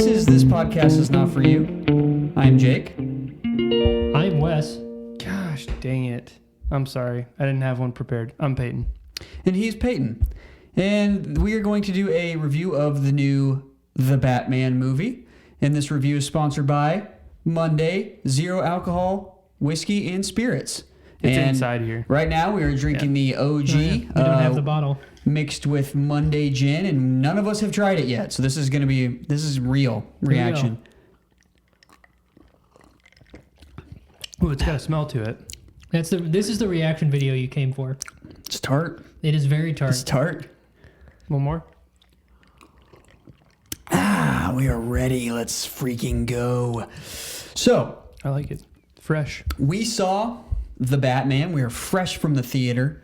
This podcast is not for you. I'm Jake. I'm Wes. Gosh, dang it. I'm sorry. I didn't have one prepared. I'm Peyton. And he's Peyton. And we are going to do a review of the new The Batman movie. And this review is sponsored by Monday Zero Alcohol Whiskey and Spirits. It's and inside here. Right now we are drinking the OG. Oh, yeah. We don't have the bottle. Mixed with Monday gin, and none of us have tried it yet. So this is real reaction. Ooh, it's got a smell to it. This is the reaction video you came for. It's tart. It is very tart. It's tart. One more? We are ready. Let's freaking go. So, I like it. Fresh. we saw The Batman. We are fresh from the theater,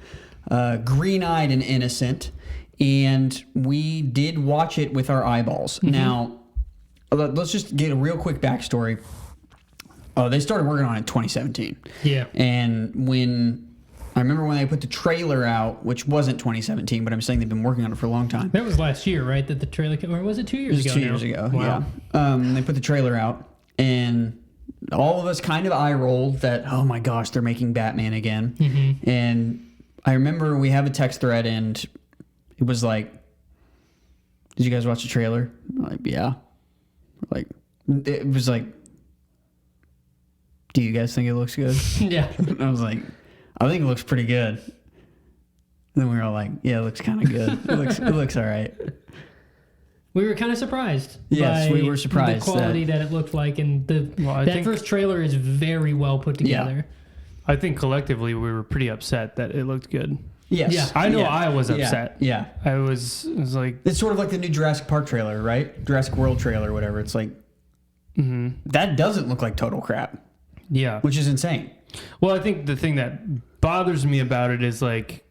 green-eyed and innocent, and we did watch it with our eyeballs. Mm-hmm. Now, let's just get a real quick backstory. They started working on it in 2017. Yeah. And I remember when they put the trailer out, which wasn't 2017, but I'm saying they've been working on it for a long time. That was last year, right? That the trailer came, or was it 2 years ago? It was 2 years ago, Wow. yeah. They put the trailer out, and all of us kind of eye rolled that, oh my gosh, they're making Batman again. Mm-hmm. And I remember we have a text thread, and it was like, did you guys watch the trailer? I'm like, yeah. Like, it was like, do you guys think it looks good? Yeah. And I was like, I think it looks pretty good. And then we were all like, yeah, it looks kind of good. It looks all right. We were kind of surprised. Yes, by we were surprised the quality that it looked like, and I that think- first trailer is very well put together. I think collectively we were pretty upset that it looked good. Yes. Yeah. I know Yeah. I was Yeah. upset. Yeah. I was like, It's sort of like the new Jurassic Park trailer, right? Jurassic World trailer, whatever. It's like, that doesn't look like total crap, yeah. which is insane. Well, I think the thing that bothers me about it is like,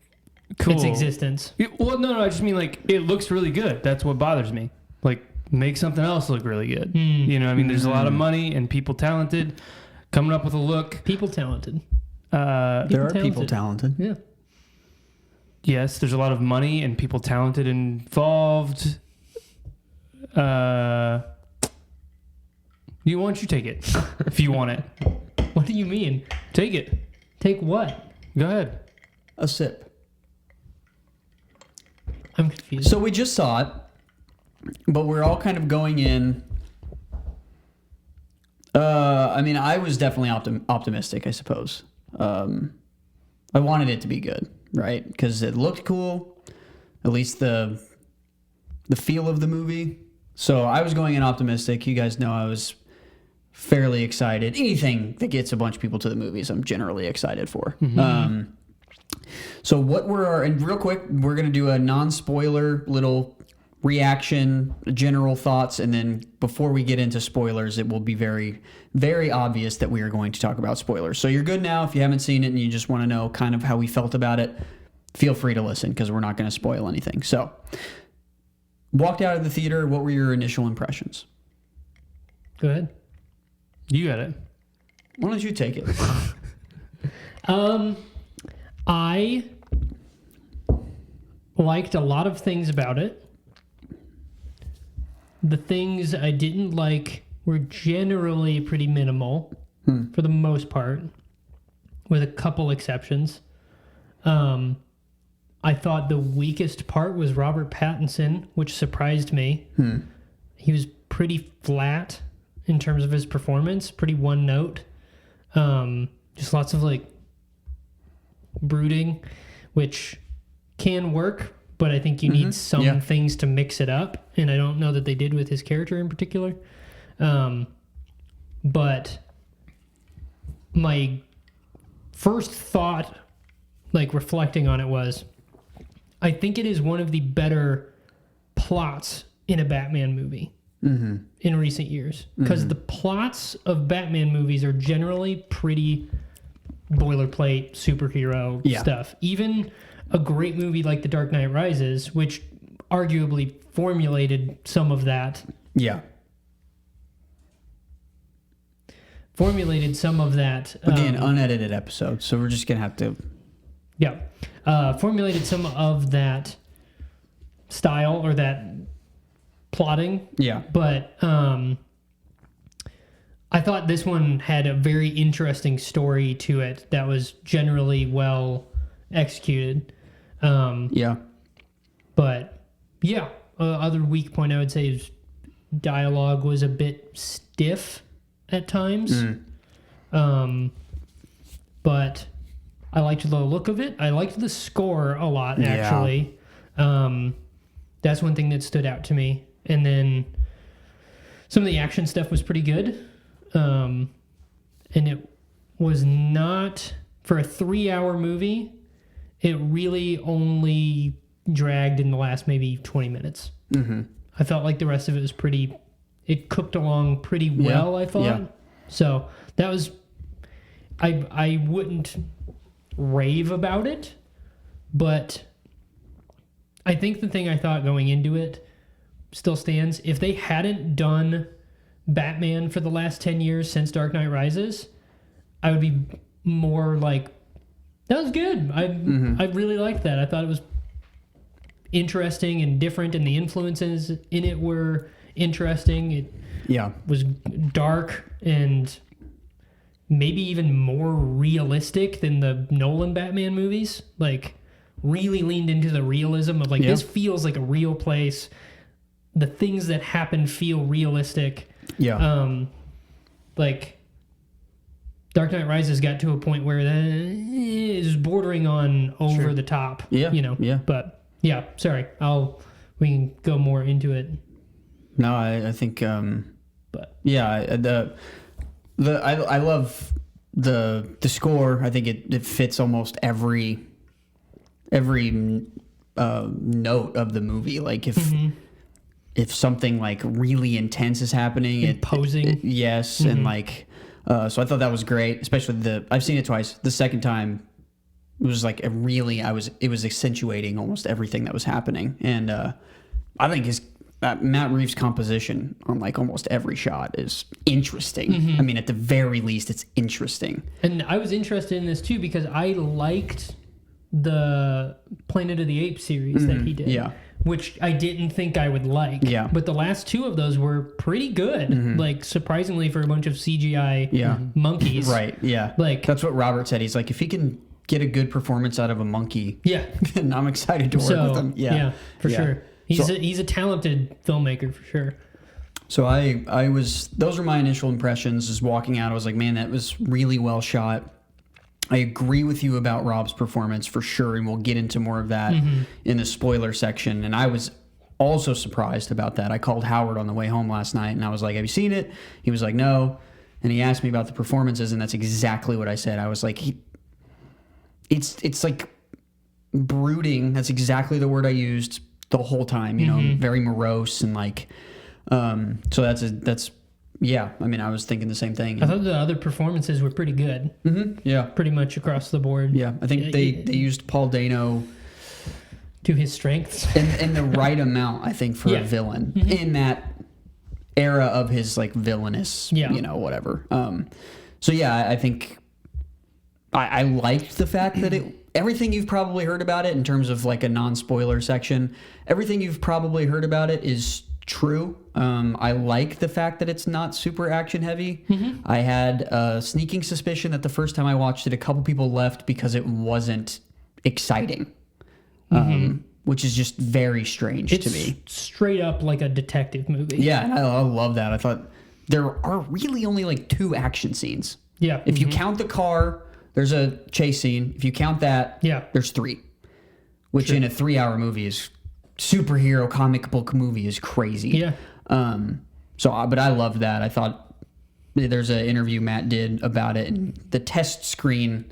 cool. Its existence. Well, no, I just mean like, it looks really good. That's what bothers me. Like, make something else look really good. You know, I mean, there's a lot of money and people talented coming up with a look. People talented. There are people talented. Yeah. Yes, there's a lot of money and people talented involved. Why don't you take it if you want it? What do you mean? Take it. Take what? Go ahead. A sip. I'm confused. So we just saw it, but we're all kind of going in. I mean, I was definitely optimistic, I suppose. I wanted it to be good, right? Because it looked cool, at least the feel of the movie. So I was going in optimistic. You guys know I was fairly excited. Anything that gets a bunch of people to the movies, I'm generally excited for. So and real quick, we're going to do a non-spoiler little reaction, general thoughts, and then before we get into spoilers, it will be very, very obvious that we are going to talk about spoilers. So you're good now. If you haven't seen it and you just want to know kind of how we felt about it, feel free to listen because we're not going to spoil anything. So, walked out of the theater. What were your initial impressions? Go ahead. You got it. Why don't you take it? I liked a lot of things about it. The things I didn't like were generally pretty minimal for the most part, with a couple exceptions. I thought the weakest part was Robert Pattinson, which surprised me. He was pretty flat in terms of his performance, pretty one note. Just lots of like brooding, which can work, but I think you need some things to mix it up, and I don't know that they did with his character in particular. But my first thought, like reflecting on it, was I think it is one of the better plots in a Batman movie in recent years, because the plots of Batman movies are generally pretty boilerplate superhero stuff. Even a great movie like The Dark Knight Rises, which arguably formulated some of that. Yeah. Formulated some of that. Again, unedited episode, so we're just going to have to... Yeah. Formulated some of that style or that plotting. Yeah. But I thought this one had a very interesting story to it that was generally well executed. Yeah. But yeah, other weak point I would say is dialogue was a bit stiff at times. But I liked the look of it. I liked the score a lot, actually. That's one thing that stood out to me. And then some of the action stuff was pretty good. And it was not, for a 3-hour movie, it really only dragged in the last maybe 20 minutes. I felt like the rest of it was it cooked along pretty well, I thought. Yeah. So that was, I wouldn't rave about it, but I think the thing I thought going into it still stands. If they hadn't done Batman for the last 10 years since Dark Knight Rises, I would be more like, that was good. I really liked that. I thought it was interesting and different, and the influences in it were interesting. It was dark and maybe even more realistic than the Nolan Batman movies. Like, really leaned into the realism of this feels like a real place. The things that happen feel realistic. Like Dark Knight Rises got to a point where that is bordering on over the top. But yeah, sorry. We can go more into it. No, I think but yeah, I love the score. I think it fits almost every note of the movie. Like if something like really intense is happening, imposing. Yes, and like so I thought that was great. Especially I've seen it twice. The second time it was like it was accentuating almost everything that was happening, and I think Matt Reeves' composition on like almost every shot is interesting. I mean, at the very least, it's interesting. And I was interested in this too because I liked the Planet of the Apes series that he did, which I didn't think I would like. Yeah. But the last two of those were pretty good, like surprisingly for a bunch of CGI monkeys. Right. Yeah. Like that's what Robert said. He's like, if he can get a good performance out of a monkey, then I'm excited to work with him. Yeah, for sure. He's a talented filmmaker for sure. So those were my initial impressions. Just walking out, I was like, man, that was really well shot. I agree with you about Rob's performance for sure, and we'll get into more of that in the spoiler section. And I was also surprised about that. I called Howard on the way home last night, and I was like, have you seen it? He was like, no. And he asked me about the performances, and that's exactly what I said. I was like, it's like brooding. That's exactly the word I used the whole time, you know, very morose and like, so that's yeah. I mean, I was thinking the same thing. I thought the other performances were pretty good. Yeah, pretty much across the board. Yeah, I think they used Paul Dano to his strengths and the right amount, I think, for a villain in that era of his like villainous, you know, whatever. So yeah, I think I liked the fact that everything you've probably heard about it in terms of like a non-spoiler section, everything you've probably heard about it is true. I like the fact that it's not super action heavy. I had a sneaking suspicion that the first time I watched it, a couple people left because it wasn't exciting, which is just very strange to me. Straight up like a detective movie. Yeah, and I love that. I thought there are really only like 2 action scenes. Yeah. If you count the car, there's a chase scene. If you count that, there's 3, which in a 3-hour movie is superhero comic book movie is crazy. Yeah. But I loved that. I thought there's an interview Matt did about it, and the test screen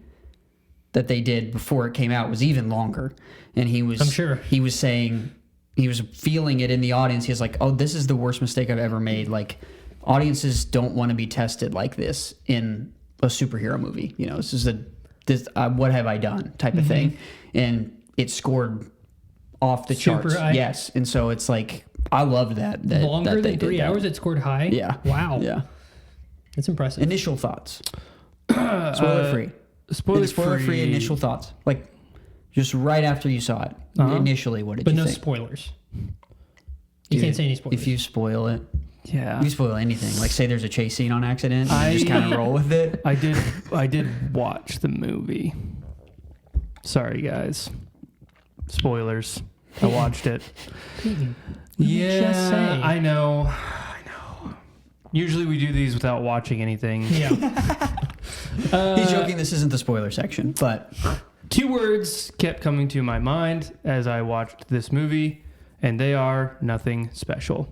that they did before it came out was even longer. And I'm sure he was saying he was feeling it in the audience. He was like, "Oh, this is the worst mistake I've ever made. Like, audiences don't want to be tested like this in a superhero movie. You know, this is what have I done type of thing." And it scored off the charts. High. Yes. And so it's like, I loved that. Longer that than 3 hours, it scored high? Yeah. Wow. Yeah. That's impressive. Initial thoughts. Spoiler free. Spoiler free initial thoughts. Like, just right after you saw it. Initially, what did you think? But no spoilers. You can't say any spoilers. If you spoil it, Yeah. you spoil anything. Like say there's a chase scene on accident, I you just kind of roll with it. I did watch the movie. Sorry, guys. Spoilers. I watched it. Peyton, Yeah, just say. I know. Usually we do these without watching anything. Yeah. He's joking. This isn't the spoiler section, but 2 words kept coming to my mind as I watched this movie, and they are nothing special.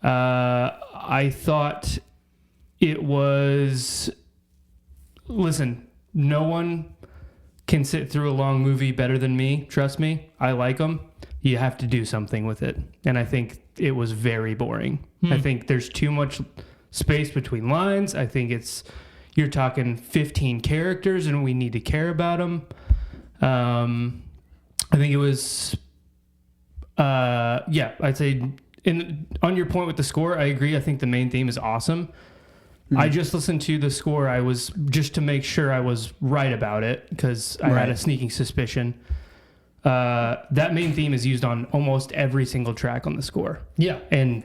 I thought it was... Listen, no one can sit through a long movie better than me. Trust me. I like them. You have to do something with it. And I think it was very boring. I think there's too much space between lines. I think you're talking 15 characters and we need to care about them. I think it was, I'd say on your point with the score, I agree. I think the main theme is awesome. I just listened to the score. I was just to make sure I was right about it because I had a sneaking suspicion. That main theme is used on almost every single track on the score. Yeah. And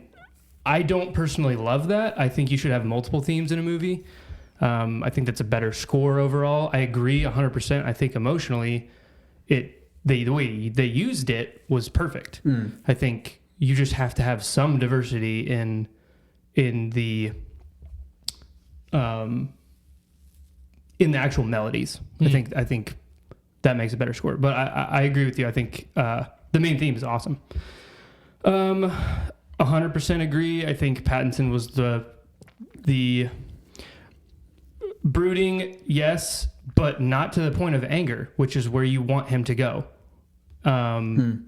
I don't personally love that. I think you should have multiple themes in a movie. I think that's a better score overall. I agree 100%. I think emotionally, the way they used it was perfect. I think you just have to have some diversity in the actual melodies. I think that makes a better score. But I agree with you. I think the main theme is awesome. 100% agree. I think Pattinson was the brooding, yes, but not to the point of anger, which is where you want him to go. I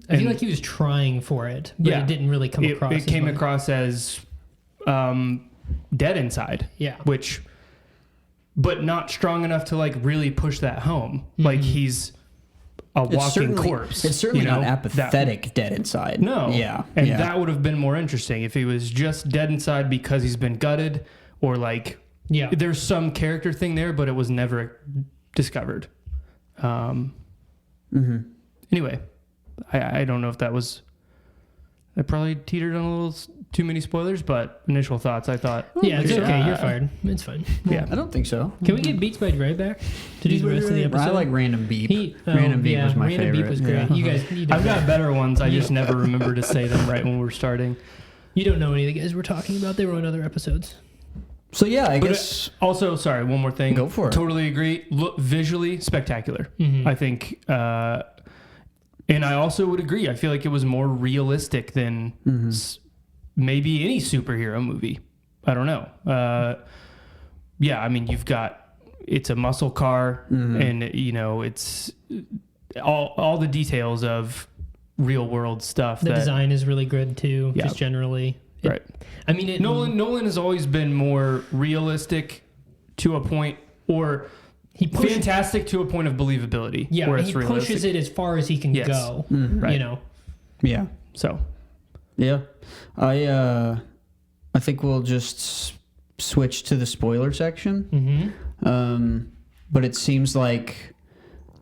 feel like he was trying for it, but it didn't really come across. It came across as dead inside. Yeah. But not strong enough to like really push that home. Like he's a walking corpse. It's certainly not apathetic dead inside. No. Yeah. And that would have been more interesting if he was just dead inside because he's been gutted or like there's some character thing there, but it was never discovered. Anyway, I don't know if that was... I probably teetered on a little too many spoilers, but initial thoughts, I thought... Yeah, it's okay. You're fired. It's fine. Yeah. I don't think so. Can we get Beats by Dre back to do the rest of the episode? I like Random Beep. Random Beep was my favorite. Random Beep was great. Yeah. You guys need to... I've got better ones. I just never remember to say them right when we're starting. You don't know any of the guys we're talking about. They were on other episodes. So yeah, I guess... Also, sorry, one more thing. Go for it. Totally agree. Look, visually spectacular. I think... and I also would agree. I feel like it was more realistic than maybe any superhero movie. I don't know. Yeah, I mean, you've got... It's a muscle car, and, you know, it's... All the details of real-world stuff. The design is really good, too, just generally. Right. I mean, Nolan has always been more realistic to a point, or fantastic to a point of believability. Yeah, where he pushes it as far as he can go. Right. You know. Yeah. So. Yeah, I think we'll just switch to the spoiler section. But it seems like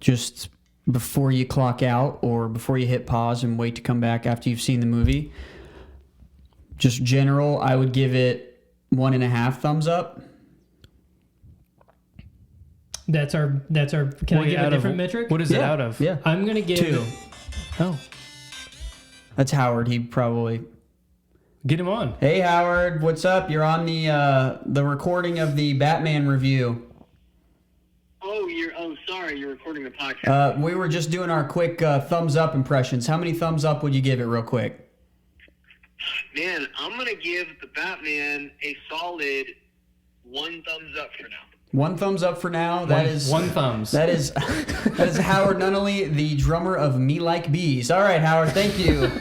just before you clock out or before you hit pause and wait to come back after you've seen the movie. Just general, I would give it 1.5 thumbs up. That's our. Can I give a different metric? What is it out of? Yeah, I'm gonna give 2. Oh, that's Howard. He probably get him on. Hey Howard, what's up? You're on the recording of the Batman review. Sorry, you're recording the podcast. We were just doing our quick thumbs up impressions. How many thumbs up would you give it, real quick? Man, I'm gonna give the Batman a solid 1 thumbs up for now. 1 thumbs up for now. That is 1 thumbs. That is Howard Nunnally, the drummer of Me Like Bees. All right, Howard, thank you.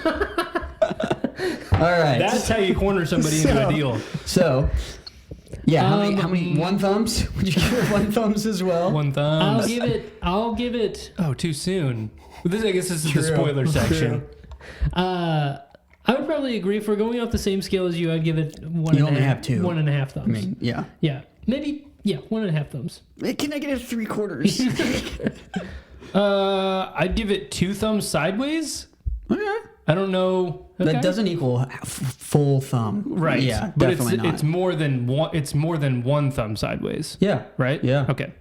All right, That's how you corner somebody into a deal. So, yeah, how many 1 thumbs? Would you give it 1 thumbs as well? 1 thumbs. I'll give it. Oh, too soon. I guess this is the spoiler section. I would probably agree. If we're going off the same scale as you, I'd give it 1.5. You only have 2. 1.5 thumbs. I mean, yeah. Yeah, maybe. Yeah, 1.5 thumbs. Can I get it 3/4? I'd give it 2 thumbs sideways. Okay. I don't know. That doesn't equal full thumb. Right. Yeah, but definitely not. It's more than one. It's more than one thumb sideways. Yeah. Right. Yeah. Okay.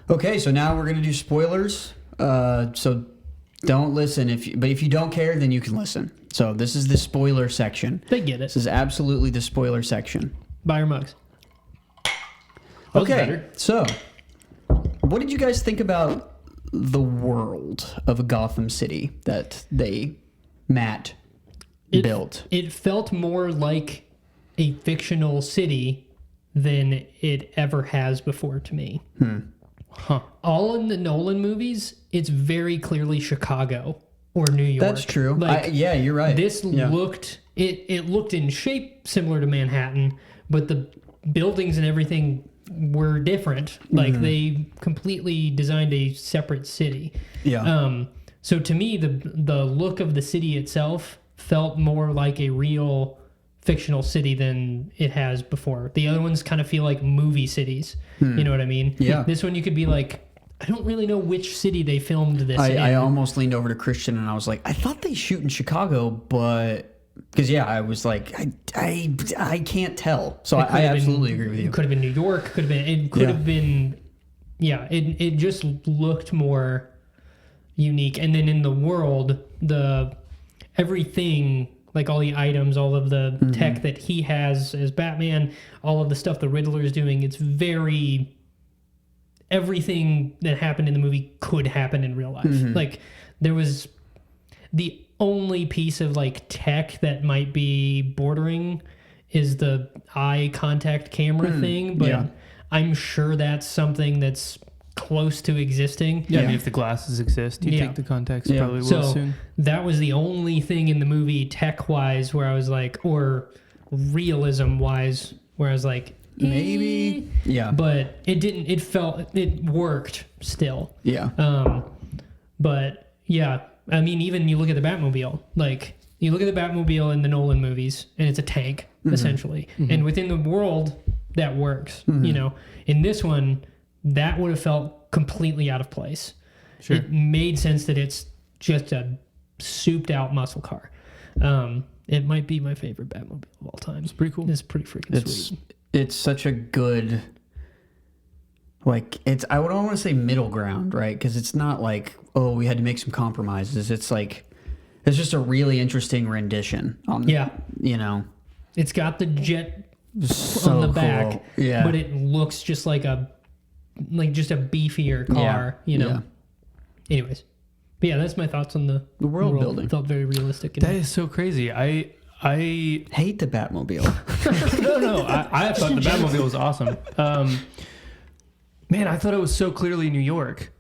Okay, so now we're gonna do spoilers. So don't listen but if you don't care, then you can listen. So this is the spoiler section. They get it. This is absolutely the spoiler section. Buy your mugs. That was Okay, better. so what did you guys think about the world of Gotham City that Matt built? It felt more like a fictional city than it ever has before to me. Huh. All in the Nolan movies, it's very clearly Chicago or New York. That's true. Yeah, you're right. This Yeah. it looked in shape similar to Manhattan, but the buildings and everything were different. Like they completely designed a separate city. Yeah. So to me, the look of the city itself felt more like a real fictional city than it has before. The other ones kind of feel like movie cities. You know what I mean? Yeah. This one you could be like, I don't really know which city they filmed this in. I almost leaned over to Christian and I was like, I thought they shoot in Chicago, but because I was like, I can't tell. So I absolutely agree with you. It could have been New York. Could have been. It could have been. Yeah. It just looked more unique. And then in the world, everything, like all the items, all of the tech that he has as Batman, all of the stuff the Riddler is doing, it's very. Everything that happened in the movie could happen in real life. Like there was the only piece of like tech that might be bordering is the eye contact camera thing, but I'm sure that's something that's close to existing. Yeah. I mean, if the glasses exist, you think the contacts probably will So soon. that was the only thing in the movie tech wise where I was like, or realism wise, where I was like, Maybe. Yeah. but it didn't. It worked still. Yeah. But yeah, I mean, even you look at the Batmobile. Like you look at the Batmobile in the Nolan movies, and it's a tank essentially. And within the world, that works. You know, in this one, that would have felt completely out of place. Sure. It made sense that it's just a souped out muscle car. It might be my favorite Batmobile of all time. It's pretty cool. It's pretty freaking sweet. It's such a good, like, I would want to say middle ground, right? Because it's not like, oh, we had to make some compromises. It's like, it's just a really interesting rendition on, you know. It's got the jet So on the cool. back, Yeah. but it looks just like just a beefier car, you know. Yeah. Anyways, but yeah, that's my thoughts on the world building. Felt very realistic. And That is so crazy. I Hate the Batmobile. no. I thought the Batmobile was awesome. Man, I thought it was so clearly New York.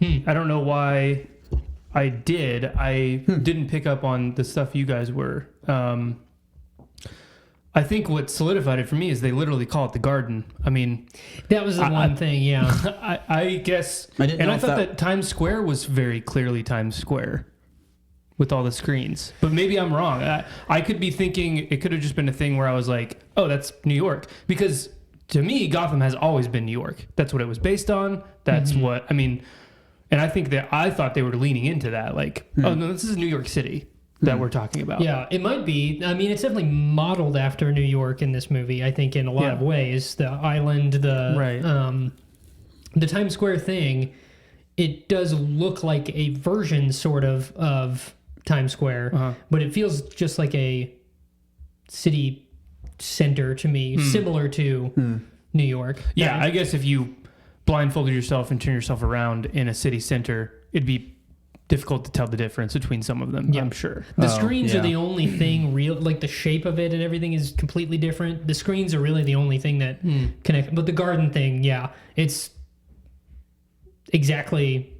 I don't know why I did. I didn't pick up on the stuff you guys were. I think what solidified it for me is they literally call it the Garden. I mean, that was the one thing, yeah. I guess, I didn't know I if thought that- that Times Square was very clearly Times Square with all the screens. But maybe I'm wrong. I could be thinking it could have just been a thing where I was like, oh, that's New York. Because to me, Gotham has always been New York. That's what it was based on. That's what, I mean, and I think that I thought they were leaning into that. Like, oh, no, this is New York City that we're talking about. Yeah, it might be. I mean, it's definitely modeled after New York in this movie, I think, in a lot of ways. The island, the Times Square thing, it does look like a version, sort of Times Square, but it feels just like a city center to me, similar to New York. Yeah, I guess if you blindfolded yourself and turned yourself around in a city center, it'd be difficult to tell the difference between some of them, I'm sure. The screens are the only thing real, like the shape of it and everything is completely different. The screens are really the only thing that connect. But the garden thing, it's exactly,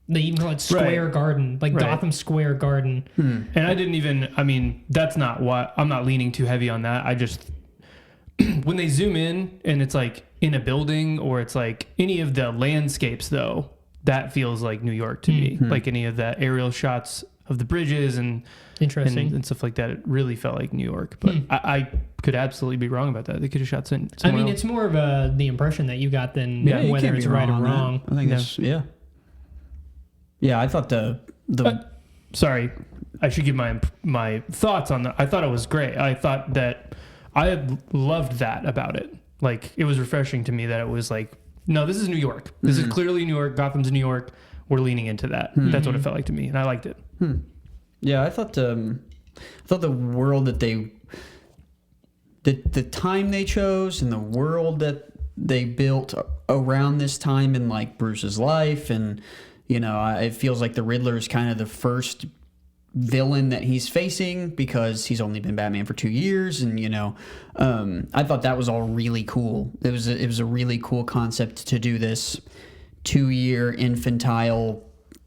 they even call it Square Garden, like Gotham Square Garden. And I didn't even, I mean, that's not why, I'm not leaning too heavy on that. I just, when they zoom in and it's like in a building or it's like any of the landscapes though, that feels like New York to me. Like any of the aerial shots of the bridges and Interesting. and stuff like that. It really felt like New York, but I could absolutely be wrong about that. They could have shot somewhere I mean, else. it's more of the impression that you got than You whether can't it's be right or on that. wrong. I think it's, yeah, I thought the Sorry, I should give my thoughts on that. I thought it was great. I thought that I loved that about it. Like, it was refreshing to me that it was like, no, this is New York. This is clearly New York. Gotham's New York. We're leaning into that. That's what it felt like to me, and I liked it. Yeah, I thought the world that the time they chose and the world that they built around this time in like Bruce's life, and it feels like the Riddler is kind of the first villain that he's facing because he's only been Batman for 2 years, and I thought that was all really cool. It was a really cool concept to do this 2-year infantile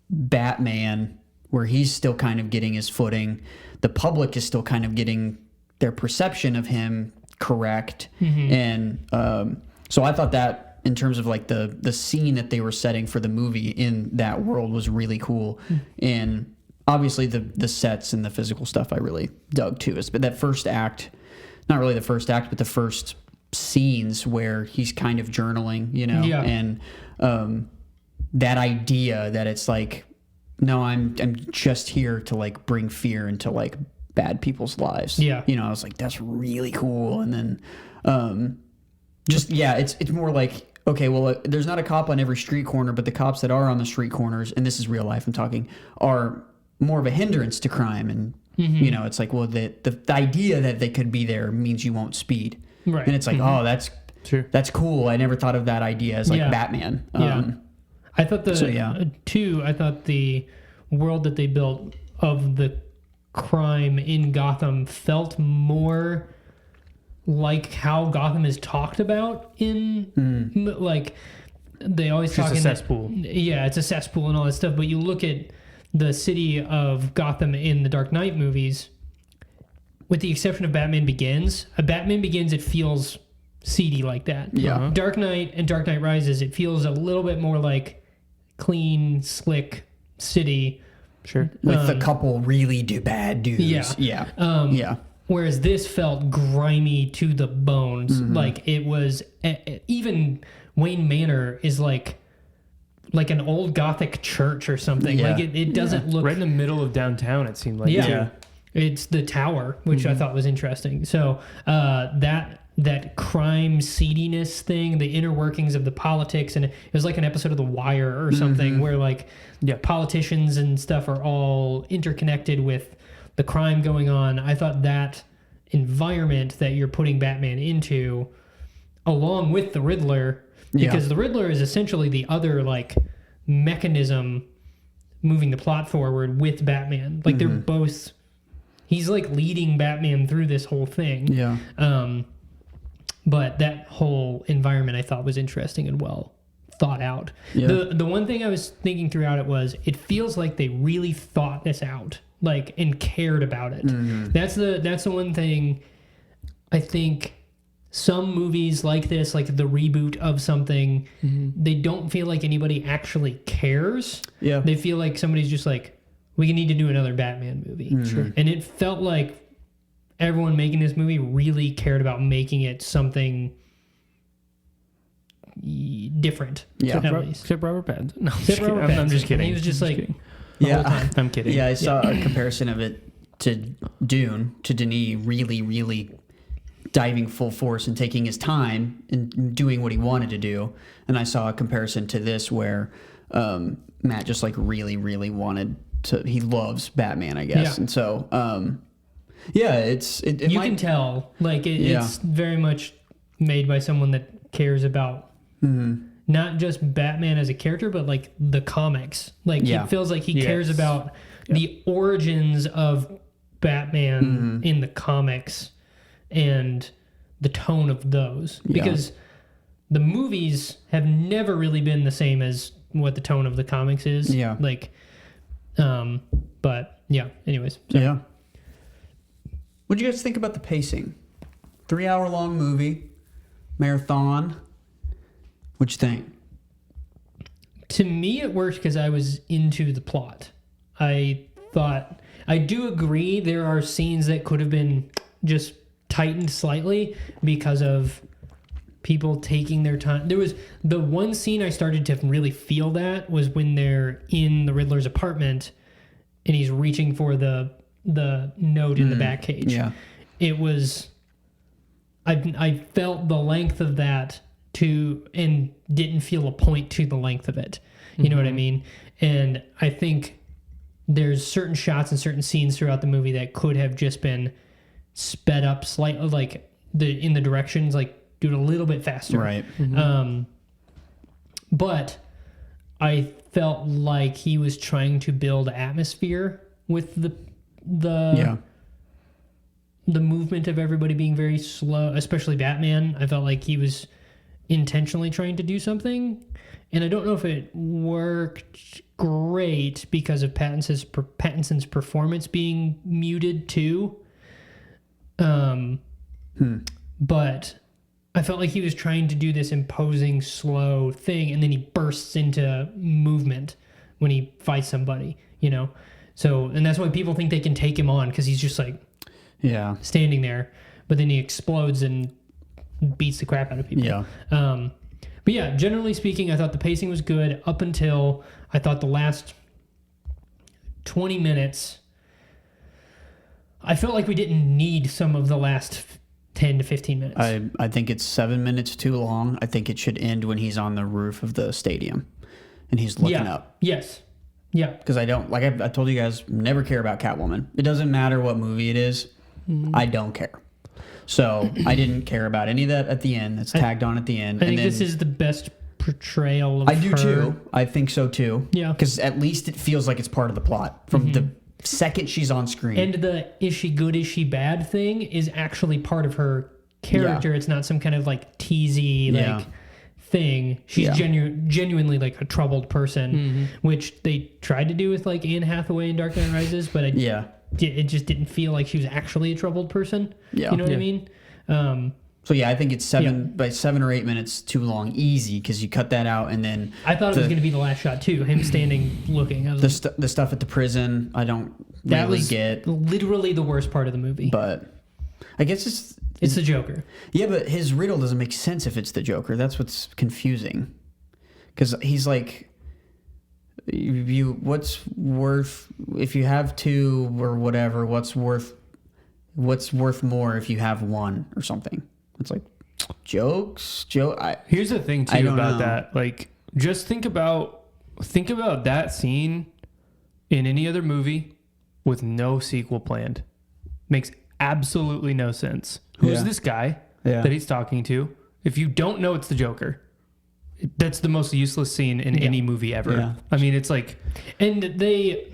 Batman where he's still kind of getting his footing. The public is still kind of getting their perception of him correct, and so I thought that in terms of like the scene that they were setting for the movie in that world was really cool, and obviously the sets and the physical stuff I really dug too. But that first act, not really the first act, but the first scenes where he's kind of journaling, and that idea that it's like, no, I'm just here to like bring fear into like bad people's lives. Yeah. I was like, that's really cool. And then it's more like, okay, well, there's not a cop on every street corner, but the cops that are on the street corners, and this is real life I'm talking, are more of a hindrance to crime. And, it's like, well, the idea that they could be there means you won't speed. Right. And it's like, oh, that's cool. I never thought of that idea as like Batman. I thought I thought the world that they built of the crime in Gotham felt more like how Gotham is talked about in like they always talk in a cesspool. It's a cesspool and all that stuff. But you look at the city of Gotham in the Dark Knight movies, with the exception of Batman Begins. It feels seedy like that. Yeah. Dark Knight and Dark Knight Rises, it feels a little bit more like clean, slick city. Sure. With a couple really bad dudes. Yeah. Whereas this felt grimy to the bones. Like it was, even Wayne Manor is like an old Gothic church or something. Yeah. Like it doesn't look... Right in the middle of downtown, it seemed like. Yeah. It's the tower, which I thought was interesting. So that crime seediness thing, the inner workings of the politics, and it was like an episode of The Wire or something where like politicians and stuff are all interconnected with the crime going on. I thought that environment that you're putting Batman into, along with the Riddler, because the Riddler is essentially the other like mechanism moving the plot forward with Batman. Like they're both, he's like leading Batman through this whole thing. Yeah. But that whole environment I thought was interesting and well thought out. Yeah. The one thing I was thinking throughout it feels like they really thought this out, like, and cared about it. That's the one thing I think some movies like this, like the reboot of something, they don't feel like anybody actually cares. Yeah. They feel like somebody's just like, we need to do another Batman movie. Sure. And it felt like everyone making this movie really cared about making it something different. Yeah. Except Robert Pattinson. No, I'm just kidding. He was just like, I'm kidding. Yeah, I saw a comparison of it to Dune, to Denis really, really diving full force and taking his time and doing what he wanted to do. And I saw a comparison to this where Matt just like really, really wanted to, he loves Batman, I guess. Yeah. And so, you can tell, like, it's very much made by someone that cares about not just Batman as a character, but like the comics. Like, it feels like he cares about the origins of Batman in the comics and the tone of those. Because the movies have never really been the same as what the tone of the comics is. Yeah. Like, but yeah, anyways. So. Yeah. What'd you guys think about the pacing? 3-hour-long movie, marathon. What'd you think? To me, it worked because I was into the plot. I do agree there are scenes that could have been just tightened slightly because of people taking their time. There was the one scene I started to really feel that was when they're in the Riddler's apartment and he's reaching for the the note in the back cage. Yeah. It was, I felt the length of that and didn't feel a point to the length of it. You know what I mean? And I think there's certain shots and certain scenes throughout the movie that could have just been sped up slightly, like in the directions, like do it a little bit faster. Right. But I felt like he was trying to build atmosphere with the movement of everybody being very slow, especially Batman. I felt like he was intentionally trying to do something, and I don't know if it worked great because of Pattinson's performance being muted too. But I felt like he was trying to do this imposing slow thing, and then he bursts into movement when he fights somebody, you know? So, and that's why people think they can take him on, because he's just like standing there, but then he explodes and beats the crap out of people. Yeah. But yeah, generally speaking, I thought the pacing was good up until I thought the last 20 minutes, I felt like we didn't need some of the last 10 to 15 minutes. I think it's 7 minutes too long. I think it should end when he's on the roof of the stadium and he's looking up. Yes. Yeah. Because I don't, like I told you guys, never care about Catwoman. It doesn't matter what movie it is. I don't care. So I didn't care about any of that at the end. It's tagged on at the end. I think this is the best portrayal of her. I do too. I think so too. Yeah. Because at least it feels like it's part of the plot from the second she's on screen. And the is she good, is she bad thing is actually part of her character. It's not some kind of like teasy thing. She's genuinely like a troubled person, which they tried to do with like Anne Hathaway in Dark Knight Rises, but it just didn't feel like she was actually a troubled person. Yeah. You know what I mean? So yeah, I think it's by 7 or 8 minutes too long, easy, because you cut that out, and then I thought it was going to be the last shot too, him standing looking. I was the stuff at the prison, I don't that really was get. Literally the worst part of the movie. But I guess it's the Joker. Yeah, but his riddle doesn't make sense if it's the Joker. That's what's confusing, because he's like, what's worth if you have two or whatever? What's worth more if you have one or something? It's like jokes. Here's the thing too about know. that. Like, just think about that scene in any other movie with no sequel planned. Makes absolutely no sense. Who's this guy that he's talking to? If you don't know it's the Joker, that's the most useless scene in any movie ever. Yeah. I mean, it's like, and they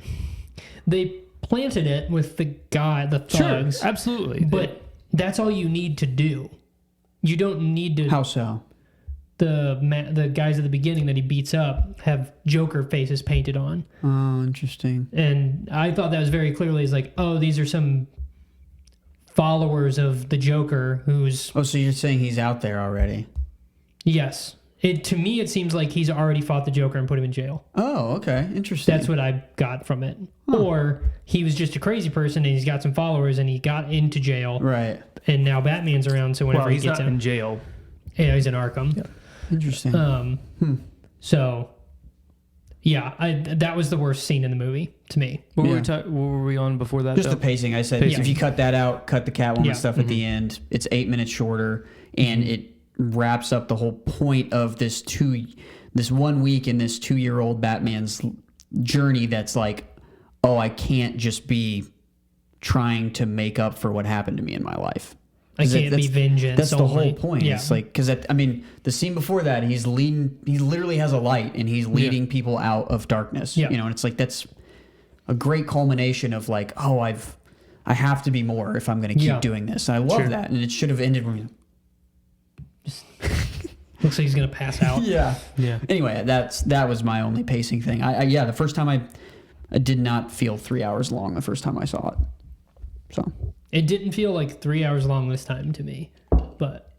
planted it with the thugs. Sure, absolutely. But that's all you need to do. You don't need to. How so? The guys at the beginning that he beats up have Joker faces painted on. Oh, interesting. And I thought that was very clearly is like, oh, these are some followers of the Joker who's. Oh, so you're saying he's out there already? Yes. To me, it seems like he's already fought the Joker and put him in jail. Oh, okay. Interesting. That's what I got from it. Huh. Or he was just a crazy person and he's got some followers and he got into jail. Right. And now Batman's around, so whenever he gets in jail. Yeah, he's in Arkham. Yeah. Interesting. So, yeah, that was the worst scene in the movie to me. What were we on before that? Just the pacing. I said if you cut that out, cut the Catwoman stuff at the end, it's 8 minutes shorter, and it wraps up the whole point of this 1 week in this 2-year-old Batman's journey. That's like, oh, I can't just be trying to make up for what happened to me in my life. I can't be vengeance. That's the whole point. Yeah. It's like, because I mean, the scene before that, he literally has a light and he's leading people out of darkness. Yeah. You know, and it's like, that's a great culmination of like, oh, I have to be more if I'm going to keep doing this. And I love that. And it should have ended when looks like he's gonna pass out. Yeah. Anyway, that was my only pacing thing. The first time I did not feel 3 hours long the first time I saw it. So it didn't feel like 3 hours long this time to me, but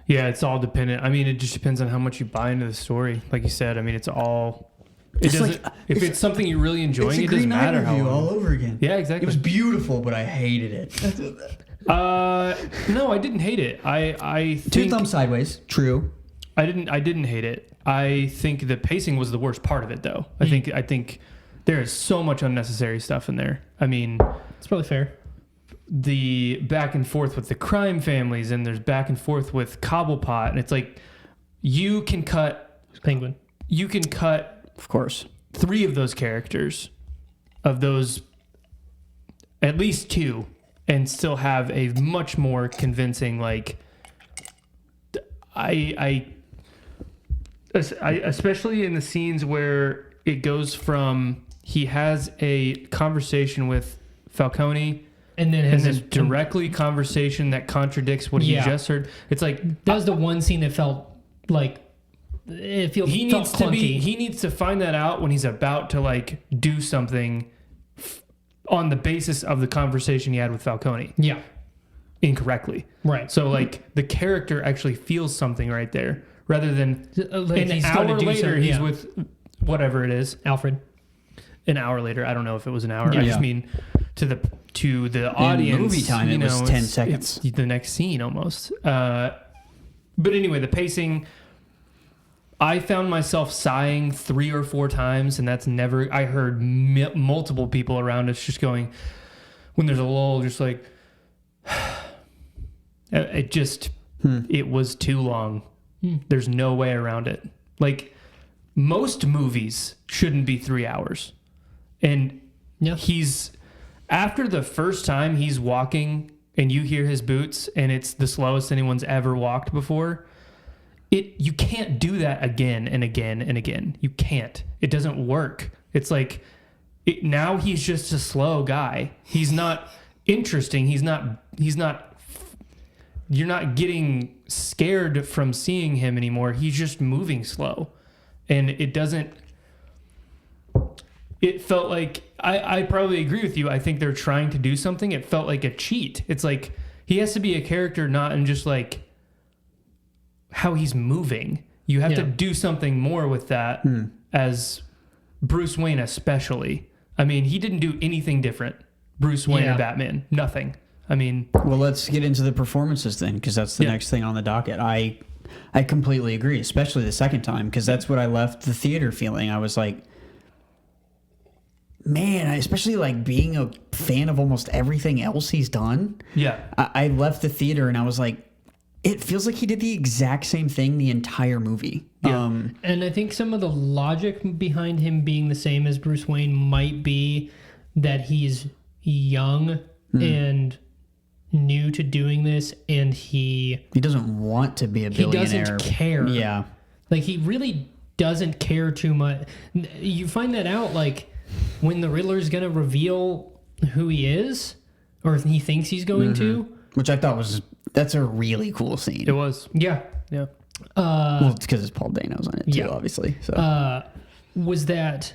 yeah, it's all dependent. I mean, it just depends on how much you buy into the story. Like you said, I mean, it's all. It doesn't. Like, if it's something you're really enjoying, it doesn't matter how long. All over again. Yeah, exactly. It was beautiful, but I hated it. No, I didn't hate it. I think, 2 thumbs sideways. True. I didn't hate it. I think the pacing was the worst part of it, though. I think there is so much unnecessary stuff in there. I mean, It's probably fair. the back and forth with the crime families, and there's back and forth with Cobblepot, and it's like you can cut Penguin. Of course. 3 of those characters, of those at least 2, and still have a much more convincing, like, I especially in the scenes where it goes from he has a conversation with Falcone And then and has then this directly conversation that contradicts what he Yeah. just heard. It's like That was the one scene that felt like it felt he felt needs to clunky. he needs to find that out when he's about to like do something on the basis of the conversation he had with Falcone Yeah. incorrectly. Right. So like the character actually feels something right there, rather than Like an he's hour gonna do later something- he's yeah. with whatever it is. Alfred. An hour later, I don't know if it was an hour. Yeah. I just Yeah. mean to the audience. movie time, it was 10 it's seconds. the next scene almost. But anyway, the pacing. I found myself sighing 3 or 4 times, and that's never. I heard multiple people around us just going, when there's a lull, just like. It just. It was too long. There's no way around it. Like, most movies shouldn't be 3 hours. And Yeah. he's, after the first time he's walking and you hear his boots and it's the slowest anyone's ever walked before, you can't do that again and again and again. You can't. It doesn't work. It's like, now he's just a slow guy. He's not interesting. He's not, you're not getting scared from seeing him anymore. He's just moving slow. And it felt like, I probably agree with you. I think they're trying to do something. It felt like a cheat. It's like, he has to be a character, not in just like how he's moving. You have to do something more with that as Bruce Wayne, especially. I mean, he didn't do anything different. Bruce Wayne or Batman. Nothing. I mean, Well, let's get into the performances then, because that's the next thing on the docket. I completely agree, especially the second time, because that's what I left the theater feeling. I was like, man, especially like being a fan of almost everything else he's done. yeah. I left the theater and I was like, it feels like he did the exact same thing the entire movie. Yeah. And I think some of the logic behind him being the same as Bruce Wayne might be that he's young and new to doing this, and he doesn't want to be a billionaire. doesn't care. Yeah. Like, he really doesn't care too much. You find that out, like, when the Riddler's going to reveal who he is, or if he thinks he's going to. Which I thought that's a really cool scene. It was. Yeah. Yeah. Well, it's because it's Paul Dano's on it too, Yeah. obviously. So Was that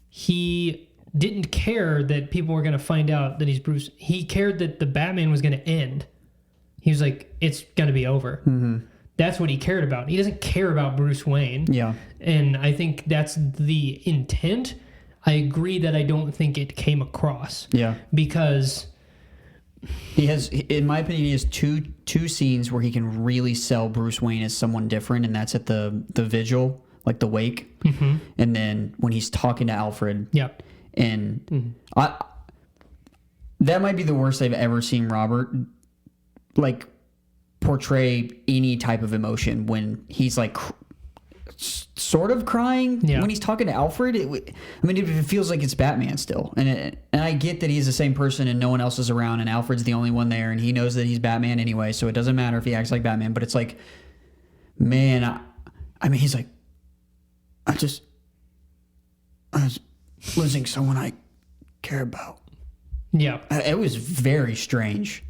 he didn't care that people were going to find out that he's Bruce. He cared that the Batman was going to end. He was like, it's going to be over. Mm-hmm. That's what he cared about. He doesn't care about Bruce Wayne. yeah. And I think that's the intent. I agree that I don't think it came across. Yeah. Because He has, in my opinion, he has two scenes where he can really sell Bruce Wayne as someone different, and that's at the vigil, like the wake, and then when he's talking to Alfred. yeah. And that might be the worst I've ever seen Robert like portray any type of emotion when he's like sort of crying when he's talking to Alfred. It feels like it's Batman still, and I get that he's the same person and no one else is around, and Alfred's the only one there, and he knows that he's Batman anyway, so it doesn't matter if he acts like Batman. But it's like, man, he's like, I was losing someone I care about. Yeah. It was very strange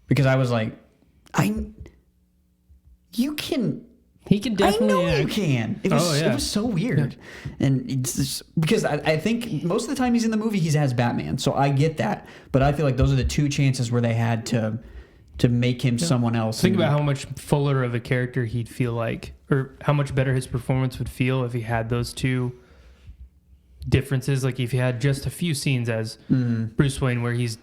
because I was like, you can. He can definitely I know you act. can. It was so weird, and it's just, because I think most of the time he's in the movie he's as Batman, so I get that. But I feel like those are the two chances where they had to make him someone else. Think about how much fuller of a character he'd feel like, or how much better his performance would feel if he had those two differences. Like if he had just a few scenes as Bruce Wayne where he's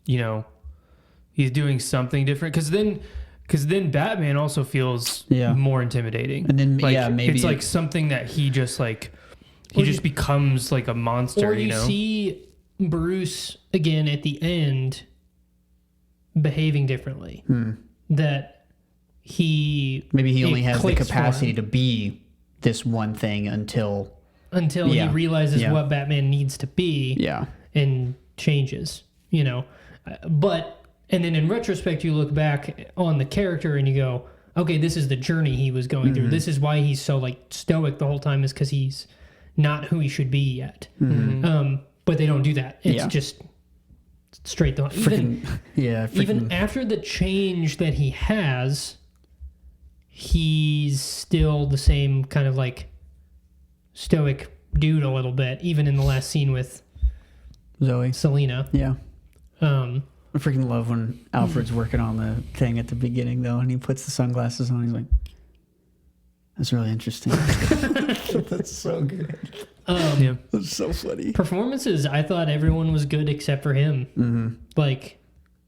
doing something different. Because then Batman also feels more intimidating. And then, like, maybe it's like something that he just like, he just becomes like a monster, Or you see Bruce again at the end behaving differently. That maybe he only has the clicks for capacity him to be this one thing until he realizes what Batman needs to be. Yeah. And changes, you know. And then in retrospect, you look back on the character and you go, okay, this is the journey he was going through. This is why he's so like stoic the whole time, is because he's not who he should be yet. But they don't do that. It's just straight the even after the change that he has, he's still the same kind of like stoic dude a little bit, even in the last scene with Zoe. Selena. Yeah. I freaking love when Alfred's working on the thing at the beginning, though, and he puts the sunglasses on. He's like, that's really interesting. That's so good. That's so funny. Performances, I thought everyone was good except for him. Like,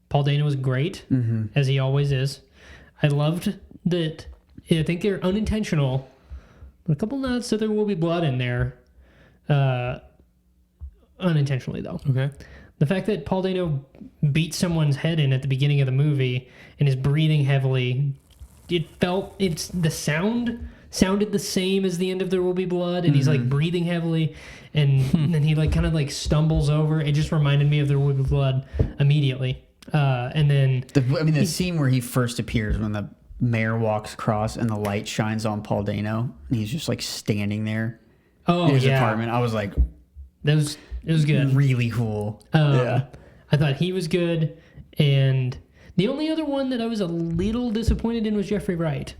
Paul Dano was great, as he always is. I loved that. I think they're unintentional, but a couple nods so there will be blood in there. Unintentionally, though. Okay. The fact that Paul Dano beat someone's head in at the beginning of the movie and is breathing heavily, the sounded the same as the end of There Will Be Blood, and he's like breathing heavily, and then he like kind of like stumbles over. It just reminded me of There Will Be Blood immediately. And then the scene where he first appears when the mayor walks across and the light shines on Paul Dano and he's just like standing there in his apartment. I was like, it was good. Really cool. I thought he was good. And the only other one that I was a little disappointed in was Jeffrey Wright.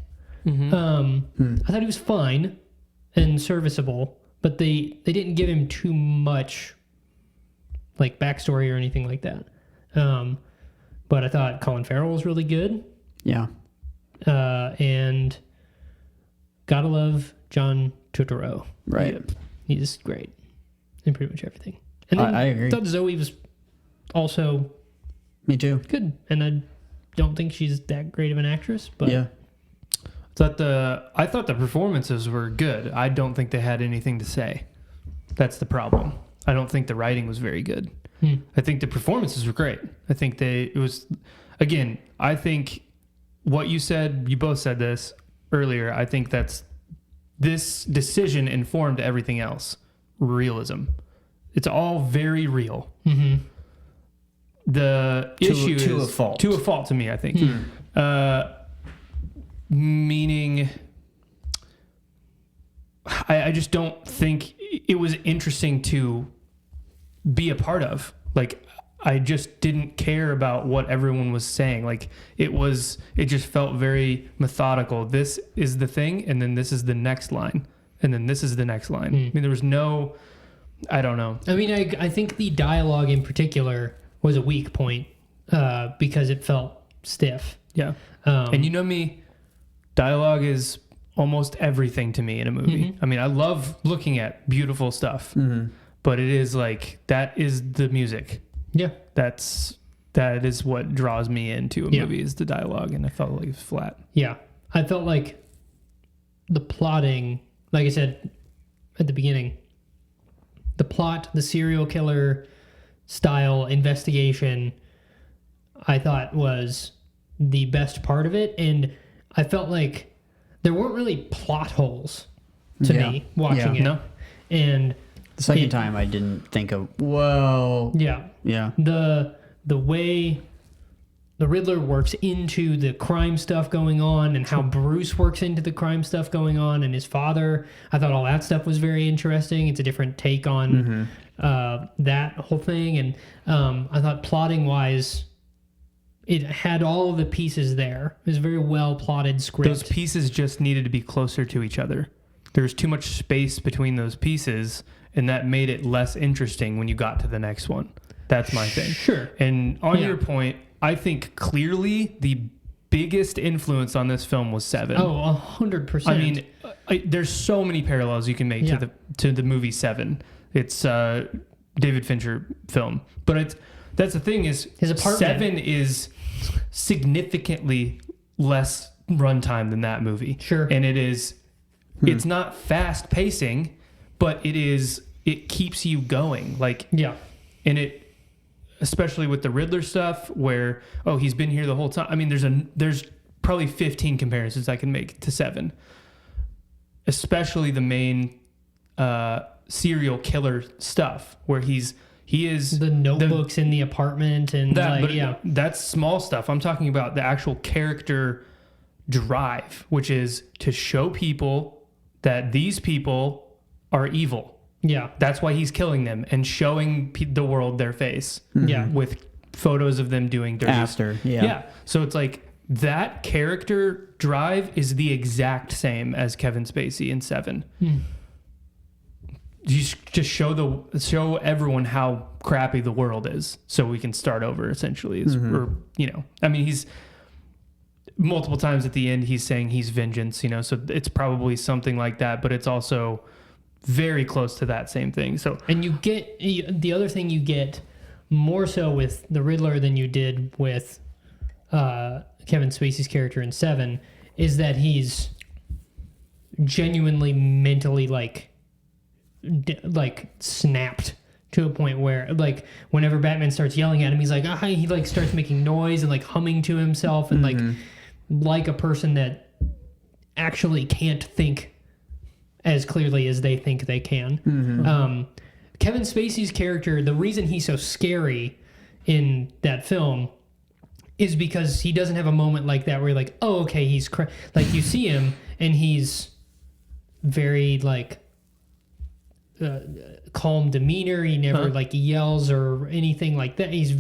I thought he was fine and serviceable, but they didn't give him too much like backstory or anything like that. But I thought Colin Farrell was really good. Yeah. And gotta love John Turturro. Right. He's great in pretty much everything. And then I agree. I thought Zoe was also Me too. good, and I don't think she's that great of an actress, but yeah. I thought the performances were good. I don't think they had anything to say. That's the problem. I don't think the writing was very good. I think the performances were great. I think I think what you said, you both said this earlier, I think this decision informed everything else. Realism. It's all very real. The issue is to a fault. To a fault to me, I think. Meaning, I just don't think it was interesting to be a part of. Like, I just didn't care about what everyone was saying. Like, it just felt very methodical. This is the thing, and then this is the next line, and then this is the next line. I mean, there was no, I don't know. I mean, I think the dialogue in particular was a weak point because it felt stiff. Yeah. And you know me, dialogue is almost everything to me in a movie. I mean, I love looking at beautiful stuff, but it is like, that is the music. Yeah. That is what draws me into a movie, is the dialogue, and I felt like it was flat. Yeah. I felt like the plotting, like I said at the beginning, the plot, the serial killer style investigation, I thought was the best part of it. And I felt like there weren't really plot holes to me watching it. No. And the second time I didn't think of, whoa. Yeah. Yeah. The way the Riddler works into the crime stuff going on, and how Bruce works into the crime stuff going on, and his father, I thought all that stuff was very interesting. It's a different take on that whole thing. And I thought plotting wise, it had all of the pieces there. It was a very well plotted script. Those pieces just needed to be closer to each other. There was too much space between those pieces, and that made it less interesting when you got to the next one. That's my thing. Sure. And on your point, I think clearly the biggest influence on this film was Seven. Oh, 100%. I mean, there's so many parallels you can make to the movie Seven. It's David Fincher film, but that's the thing is his apartment. Seven is significantly less runtime than that movie. Sure. And it's not fast pacing, but it keeps you going. Like, and it, especially with the Riddler stuff, where he's been here the whole time. I mean, there's probably 15 comparisons I can make to 7, especially the main serial killer stuff, where he is the notebooks in the apartment and that's small stuff. I'm talking about the actual character drive, which is to show people that these people are evil. Yeah. That's why he's killing them and showing the world their face. Yeah. With photos of them doing dirty After, yeah. Yeah. So it's like that character drive is the exact same as Kevin Spacey in 7. You just show everyone how crappy the world is, so we can start over. Essentially, I mean, he's multiple times at the end he's saying he's vengeance. So it's probably something like that, but it's also very close to that same thing. So, and you get the other thing you get more so with the Riddler than you did with Kevin Spacey's character in 7 is that he's genuinely mentally like snapped to a point where like whenever Batman starts yelling at him, he's like he like starts making noise and like humming to himself and like a person that actually can't think as clearly as they think they can. Kevin Spacey's character, the reason he's so scary in that film is because he doesn't have a moment like that where you're like, oh, okay, he's like you see him and he's very like calm demeanor. He never like yells or anything like that. He's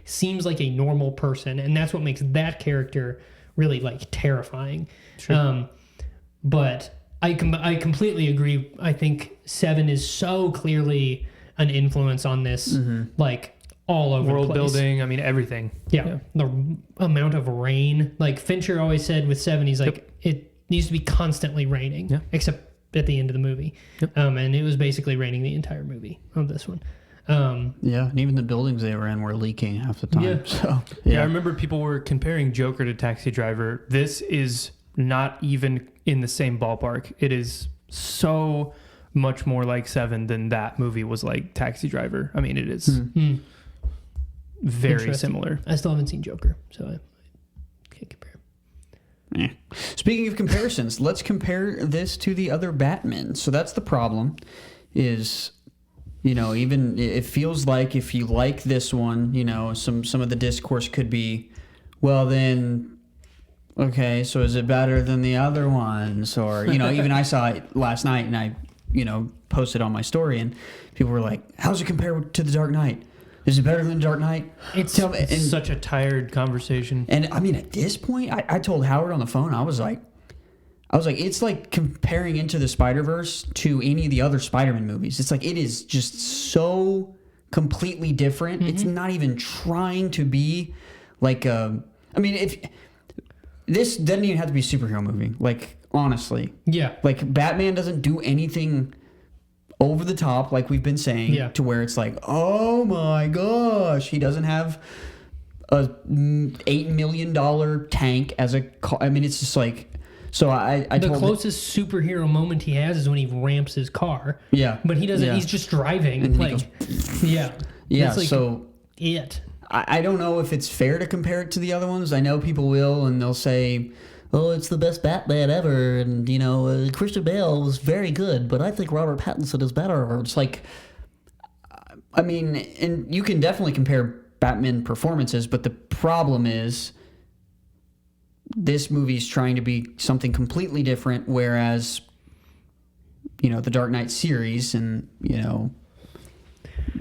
seems like a normal person, and that's what makes that character really like terrifying. Sure. But I completely agree. I think 7 is so clearly an influence on this, like all over world the place. building. I mean, everything. Yeah. The amount of rain. Like Fincher always said with 7, he's like, it needs to be constantly raining, except at the end of the movie. And it was basically raining the entire movie of this one. And even the buildings they were in were leaking half the time. Yeah. So, I remember people were comparing Joker to Taxi Driver. This is not even in the same ballpark. It is so much more like 7 than that movie was like Taxi Driver. I mean, it is very similar. I still haven't seen Joker, so I can't compare. Speaking of comparisons, let's compare this to the other Batman. So that's the problem is, even it feels like if you like this one, some of the discourse could be, well then, okay, so is it better than the other ones? Or, even I saw it last night and I, posted on my story and people were like, how's it compared to The Dark Knight? Is it better than Dark Knight? It's such a tired conversation. And I mean, at this point, I told Howard on the phone, I was like, it's like comparing Into the Spider-Verse to any of the other Spider-Man movies. It's like, it is just so completely different. It's not even trying to be like, if this doesn't even have to be a superhero movie. Like, honestly. Yeah. Like, Batman doesn't do anything over the top, like we've been saying, to where it's like, oh my gosh, he doesn't have a $8 million tank as a car. I mean, it's just like, so I the told closest superhero moment he has is when he ramps his car. Yeah. But he doesn't, he's just driving. And like, yeah. That's like so it. I don't know if it's fair to compare it to the other ones. I know people will, and they'll say, oh, it's the best Batman ever, and, Christian Bale was very good, but I think Robert Pattinson is better. Or it's like, I mean, and you can definitely compare Batman performances, but the problem is this movie's trying to be something completely different, whereas, the Dark Knight series and,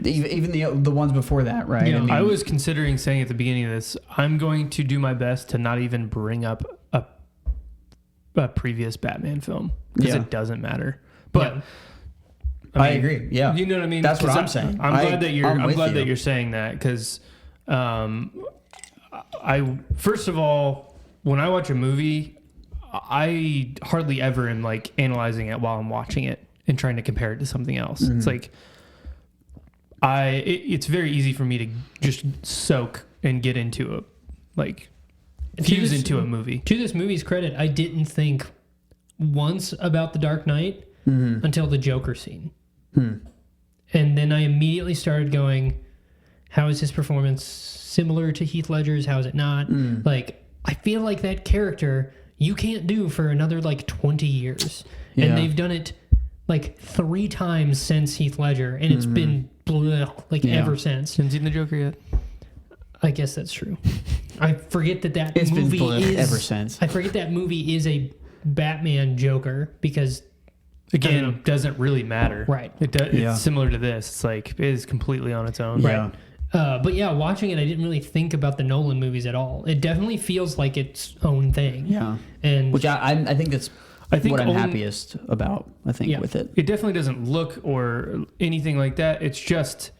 even the ones before that, right? Yeah. I was considering saying at the beginning of this, I'm going to do my best to not even bring up a previous Batman film because it doesn't matter. But I agree. Yeah, you know what I mean. That's what I'm saying. I'm glad that you're saying that because I first of all, when I watch a movie, I hardly ever am like analyzing it while I'm watching it and trying to compare it to something else. It's like it's very easy for me to just soak and get into a fuse into a movie. To this movie's credit, I didn't think once about The Dark Knight until the Joker scene. And then I immediately started going, how is his performance similar to Heath Ledger's? How is it not? Like, I feel like that character you can't do for another like 20 years. Yeah. And they've done it like 3 times since Heath Ledger, and it's been ever since. Haven't seen the Joker yet. I guess that's true. I forget that It's movie been is ever since. I forget that movie is a Batman Joker because Again, it doesn't really matter. Right. It's similar to this. It's like it is completely on its own. Yeah. but yeah, watching it, I didn't really think about the Nolan movies at all. It definitely feels like its own thing. Yeah. And Which I think that's what I'm happiest about, I think, with it. It definitely doesn't look or anything like that. It's just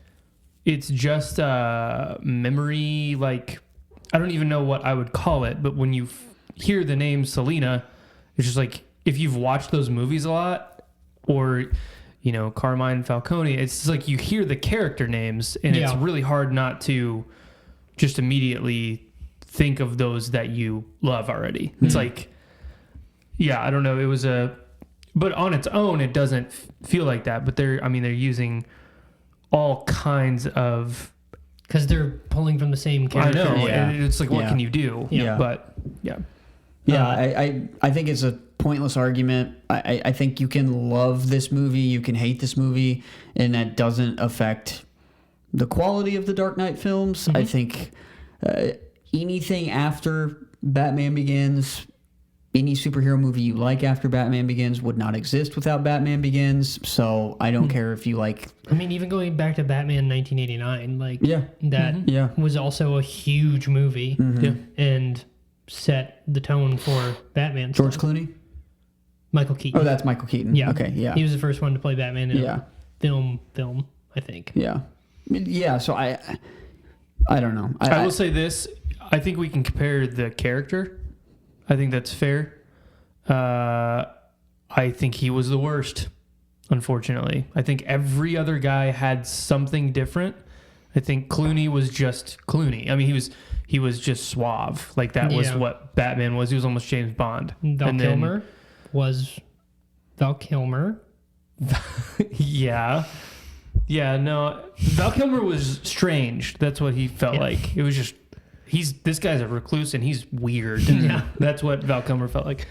memory, like, I don't even know what I would call it, but when you hear the name Selena, it's just like, if you've watched those movies a lot, or, you know, Carmine Falcone, it's just like you hear the character names, and it's really hard not to just immediately think of those that you love already. It's like, I don't know. It was but on its own, it doesn't feel like that. But they're using all kinds of, because they're pulling from the same character. I know. Yeah. And it's like, what can you do? Yeah. But yeah. I think it's a pointless argument. I think you can love this movie, you can hate this movie, and that doesn't affect the quality of the Dark Knight films. I think anything after Batman Begins, any superhero movie you like after Batman Begins would not exist without Batman Begins. So I don't care if you like. I mean, even going back to Batman 1989, like that Yeah. was also a huge movie and set the tone for Batman. George stuff. Clooney? Michael Keaton. Oh, that's Michael Keaton. Yeah. Okay, yeah. He was the first one to play Batman in a film, I think. Yeah. Yeah, so I don't know. I will say this. I think we can compare the character. I think that's fair. I think he was the worst, unfortunately. I think every other guy had something different. I think Clooney was just Clooney. I mean, he was just suave. Like, that was what Batman was. He was almost James Bond. Val Kilmer was Val Kilmer. Yeah. Yeah, no. Val Kilmer was strange. That's what he felt like. It was just, this guy's a recluse and he's weird. Yeah. That's what Val Kilmer felt like.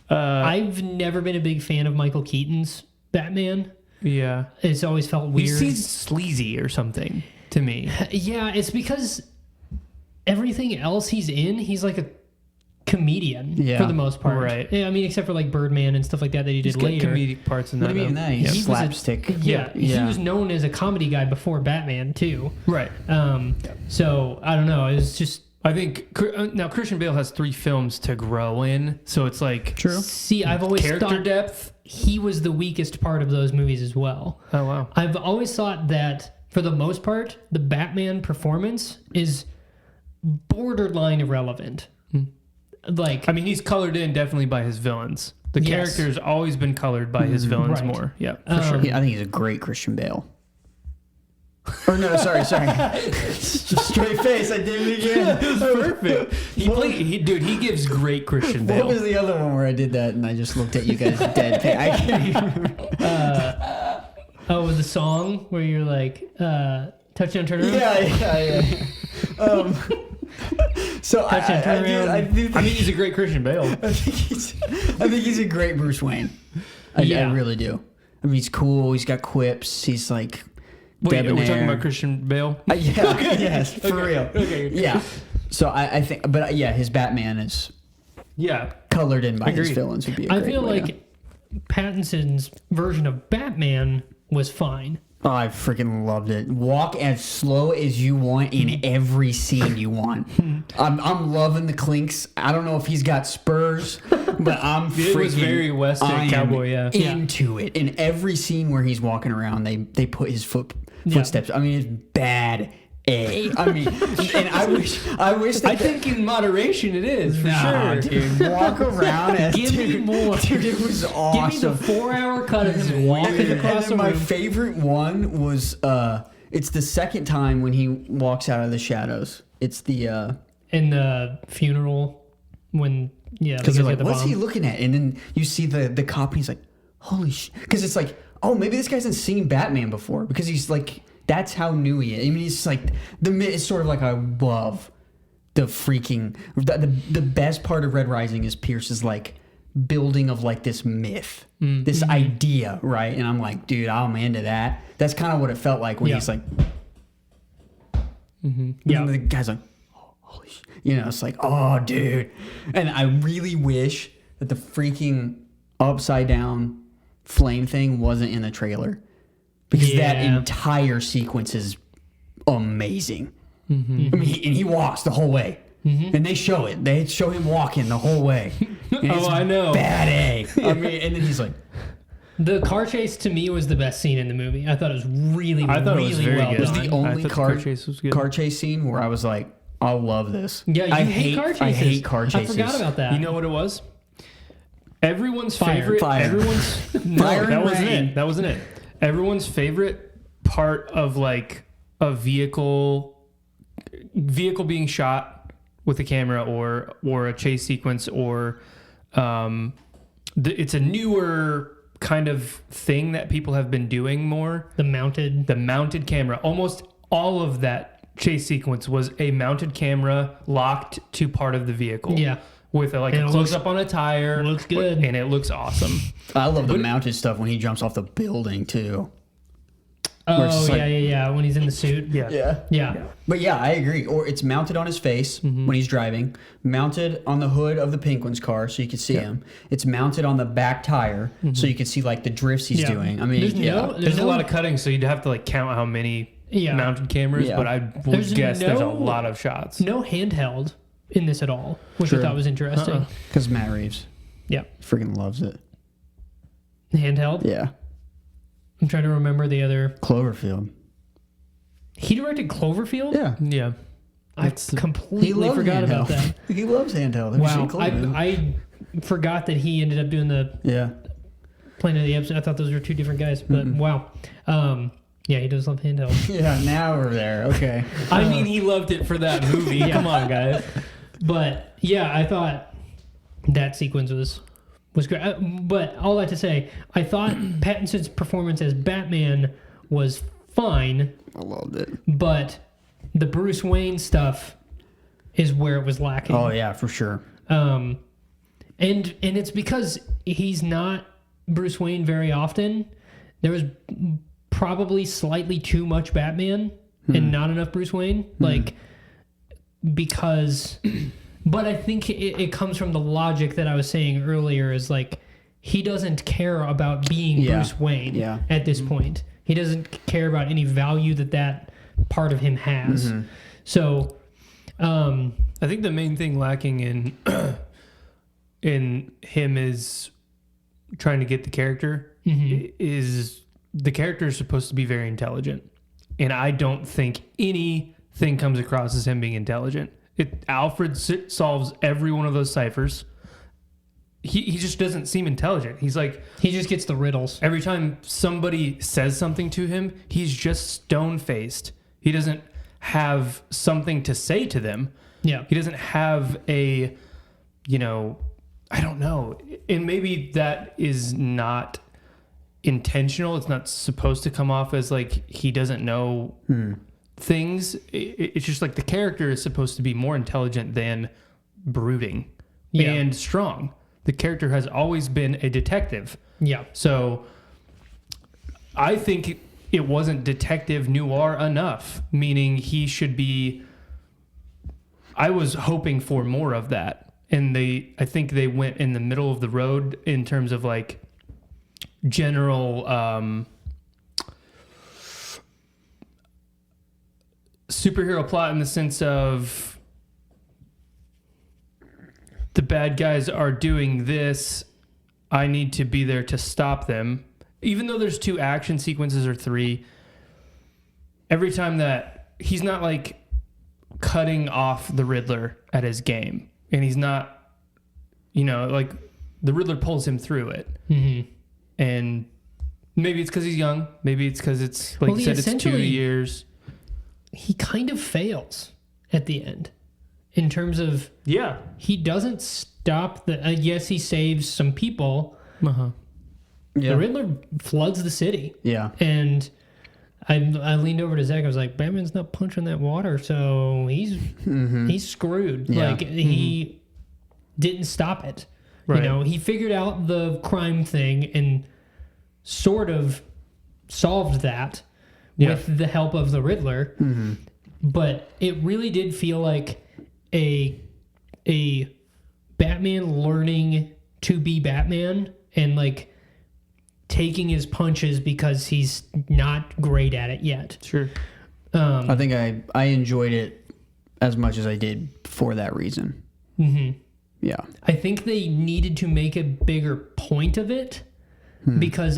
I've never been a big fan of Michael Keaton's Batman. Yeah. It's always felt weird. He seems sleazy or something to me. Yeah, it's because everything else he's in, he's like a comedian for the most part. Right. Yeah, I mean, except for like Birdman and stuff like that he did later. Comedic parts in that. What do you mean that? He's slapstick. He was known as a comedy guy before Batman too. Right. So I don't know. It's just, I think now Christian Bale has 3 films to grow in, so it's like True. See, I've always character thought depth. He was the weakest part of those movies as well. Oh wow. I've always thought that for the most part, the Batman performance is borderline irrelevant. Like, I mean, he's colored in definitely by his villains. The character's always been colored by his villains more. Yeah, for sure. I think he's a great Christian Bale. Or no, sorry. Straight face, I did it again. That was perfect. He gives great Christian Bale. What was the other one where I did that and I just looked at you guys dead? I can't even remember. with the song where you're like, touchdown turnaround? Yeah. So I mean, he's a great Christian Bale. I think he's a great Bruce Wayne. I really do. I mean, he's cool. He's got quips. He's like debonair. Wait, are we talking about Christian Bale? Yeah. Yes, for real. Okay. Yeah. So I think, but his Batman is colored in by his villains would be a great I feel way like Pattinson's version of Batman was fine. Oh, I freaking loved it. Walk as slow as you want in every scene you want. I'm loving the clinks. I don't know if he's got spurs, but I'm freaking. It was very Western cowboy, into it. In every scene where he's walking around, they put his footsteps. I mean, it's bad. I mean, and I wish. I think in moderation it is for sure. Dude, walk around as Give me more. Dude, it was awesome. Give me the 4-hour cut of him walking across the my room. favorite one was it's the second time when he walks out of the shadows. It's the in the funeral when because they're like, what's he looking at? And then you see the cop and he's like, holy shit, because it's like, oh, maybe this guy hasn't seen Batman before because he's like. That's how new he is. I mean, it's like it's sort of like I love the freaking the best part of Red Rising is Pierce's like building of like this myth, this idea, right? And I'm like, dude, I'm into that. That's kind of what it felt like when he's like, and the guy's like, holy shit. You know, it's like, oh, dude. And I really wish that the freaking upside down flame thing wasn't in the trailer, because that entire sequence is amazing. I mean, he walks the whole way, and they show it. They show him walking the whole way. And it's I know. Bad A. I mean, and then he's like, The car chase to me was the best scene in the movie. I thought it was really, I thought it was really very well good. it was done. the only car chase was good. car chase scene where I was like, I love this. Yeah, you hate car chases. I hate car chases. I forgot about that. You know what it was? Everyone's Fire. favorite. Fire. Everyone's no, Fire that and wasn't rain. it. That wasn't it. Everyone's favorite part of like a vehicle being shot with a camera or a chase sequence or it's a newer kind of thing that people have been doing more. The mounted camera. Almost all of that chase sequence was a mounted camera locked to part of the vehicle. Yeah. With a close up on a tire. Looks good. And it looks awesome. I love the mounted stuff when he jumps off the building too. Where it's Oh, just like- yeah. When he's in the suit. Yeah. But yeah, I agree. Or it's mounted on his face when he's driving, mounted on the hood of the Penguin's car so you can see him. It's mounted on the back tire so you can see like the drifts he's doing. I mean, There's a lot of cutting, so you'd have to like count how many mounted cameras, but I would guess there's a lot of shots. No handheld in this at all, which I thought was interesting. Because Matt Reeves Yeah. freaking loves it. Handheld? Yeah. I'm trying to remember the other. Cloverfield. He directed Cloverfield? Yeah. Yeah. I completely forgot about that. He loves handheld. Have you seen Wow. Cloverfield? I forgot that he ended up doing the Yeah. Planet of the Apes. I thought those were two different guys, but wow. Yeah, he does love handheld. Yeah, now we're there. Okay. I mean, he loved it for that movie. Come on, guys. But yeah, I thought that sequence was great. But all that to say, I thought Pattinson's performance as Batman was fine, I loved it. but the Bruce Wayne stuff is where it was lacking. Oh, yeah, for sure. And it's because he's not Bruce Wayne very often. There was probably slightly too much Batman and not enough Bruce Wayne. Like, because, but I think it comes from the logic that I was saying earlier is like, he doesn't care about being Bruce Wayne at this point. He doesn't care about any value that part of him has. So, I think the main thing lacking in him is trying to get the character is the character is supposed to be very intelligent, and I don't think anything comes across as him being intelligent. Alfred solves every one of those ciphers. He just doesn't seem intelligent. He's like, he just gets the riddles. every time somebody says something to him, he's just stone-faced. He doesn't have something to say to them. Yeah. He doesn't have I don't know. And maybe that is not intentional. It's not supposed to come off as like he doesn't know things. It's just like the character is supposed to be more intelligent than brooding and strong. The character has always been a detective. Yeah. So I think it wasn't detective noir enough, meaning he should be. I was hoping for more of that. And I think they went in the middle of the road in terms of like general superhero plot, in the sense of the bad guys are doing this, I need to be there to stop them. Even though there's 2 action sequences or 3, every time that he's not like cutting off the Riddler at his game. And he's not, like the Riddler pulls him through it. And maybe it's because he's young. Maybe it's because it's, like you said, it's 2 years. He kind of fails at the end in terms of, he doesn't stop yes, he saves some people. Yeah. The Riddler floods the city. Yeah. And I leaned over to Zach. I was like, Batman's not punching that water, so he's screwed. Yeah. Like he didn't stop it. Right. You know, he figured out the crime thing and sort of solved that with the help of the Riddler. But it really did feel like a Batman learning to be Batman and like taking his punches because he's not great at it yet. Sure. I think I enjoyed it as much as I did for that reason. Yeah. I think they needed to make a bigger point of it because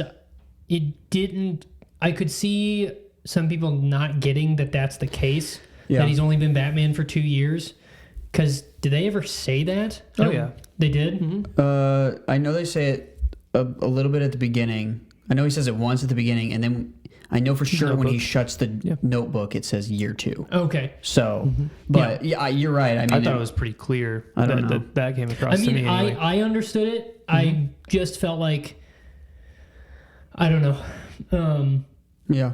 it didn't. I could see some people not getting that that's the case, that he's only been Batman for 2 years. Because did they ever say that? Oh, yeah. They did? I know they say it a little bit at the beginning. I know he says it once at the beginning, and then I know for sure when he shuts the notebook, it says year 2. Okay. So, but yeah, you're right. I mean, I thought it was pretty clear that came across to me. Anyway. I understood it. I just felt like, I don't know. Yeah.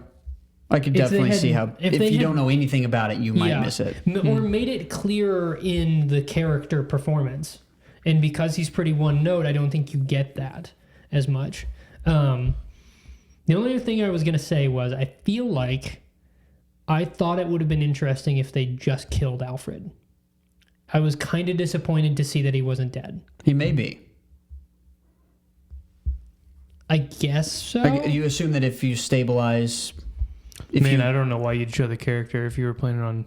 I could definitely see how, if you don't know anything about it, you might miss it. Or made it clearer in the character performance. And because he's pretty one note, I don't think you get that as much. The only other thing I was going to say was I feel like I thought it would have been interesting if they just killed Alfred. I was kind of disappointed to see that he wasn't dead. He may be. I guess so. You assume that if you stabilize... I don't know why you'd show the character if you were planning on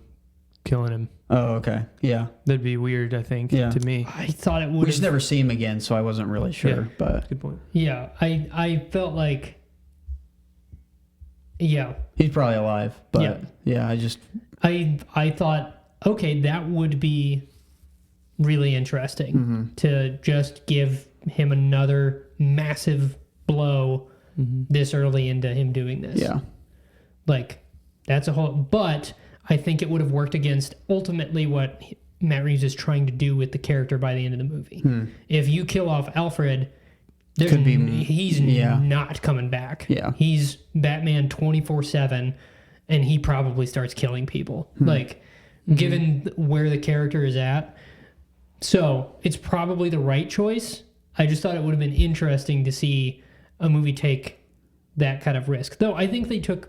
killing him. Oh, okay. Yeah. That'd be weird, I think, to me. I thought it would. We just never see him again, so I wasn't really sure. But good point. Yeah, I felt like. Yeah. He's probably alive, but I thought, okay, that would be really interesting to just give him another massive blow this early into him doing this. Yeah. Like, that's a whole... But I think it would have worked against ultimately what Matt Reeves is trying to do with the character by the end of the movie. If you kill off Alfred, he's not coming back. Yeah. He's Batman 24/7, and he probably starts killing people. Like, given where the character is at. So, it's probably the right choice. I just thought it would have been interesting to see a movie take that kind of risk. Though, I think they took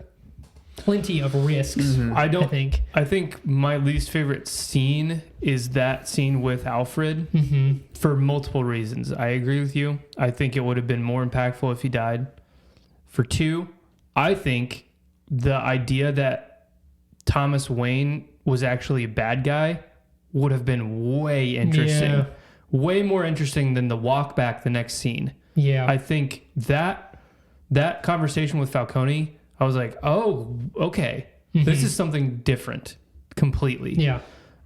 plenty of risks. I think my least favorite scene is that scene with Alfred for multiple reasons. I agree with you. I think it would have been more impactful if he died. For 2, I think the idea that Thomas Wayne was actually a bad guy would have been way interesting. Yeah. Way more interesting than the walk back the next scene. Yeah. I think that conversation with Falcone, I was like, oh, okay. This is something different completely. Yeah.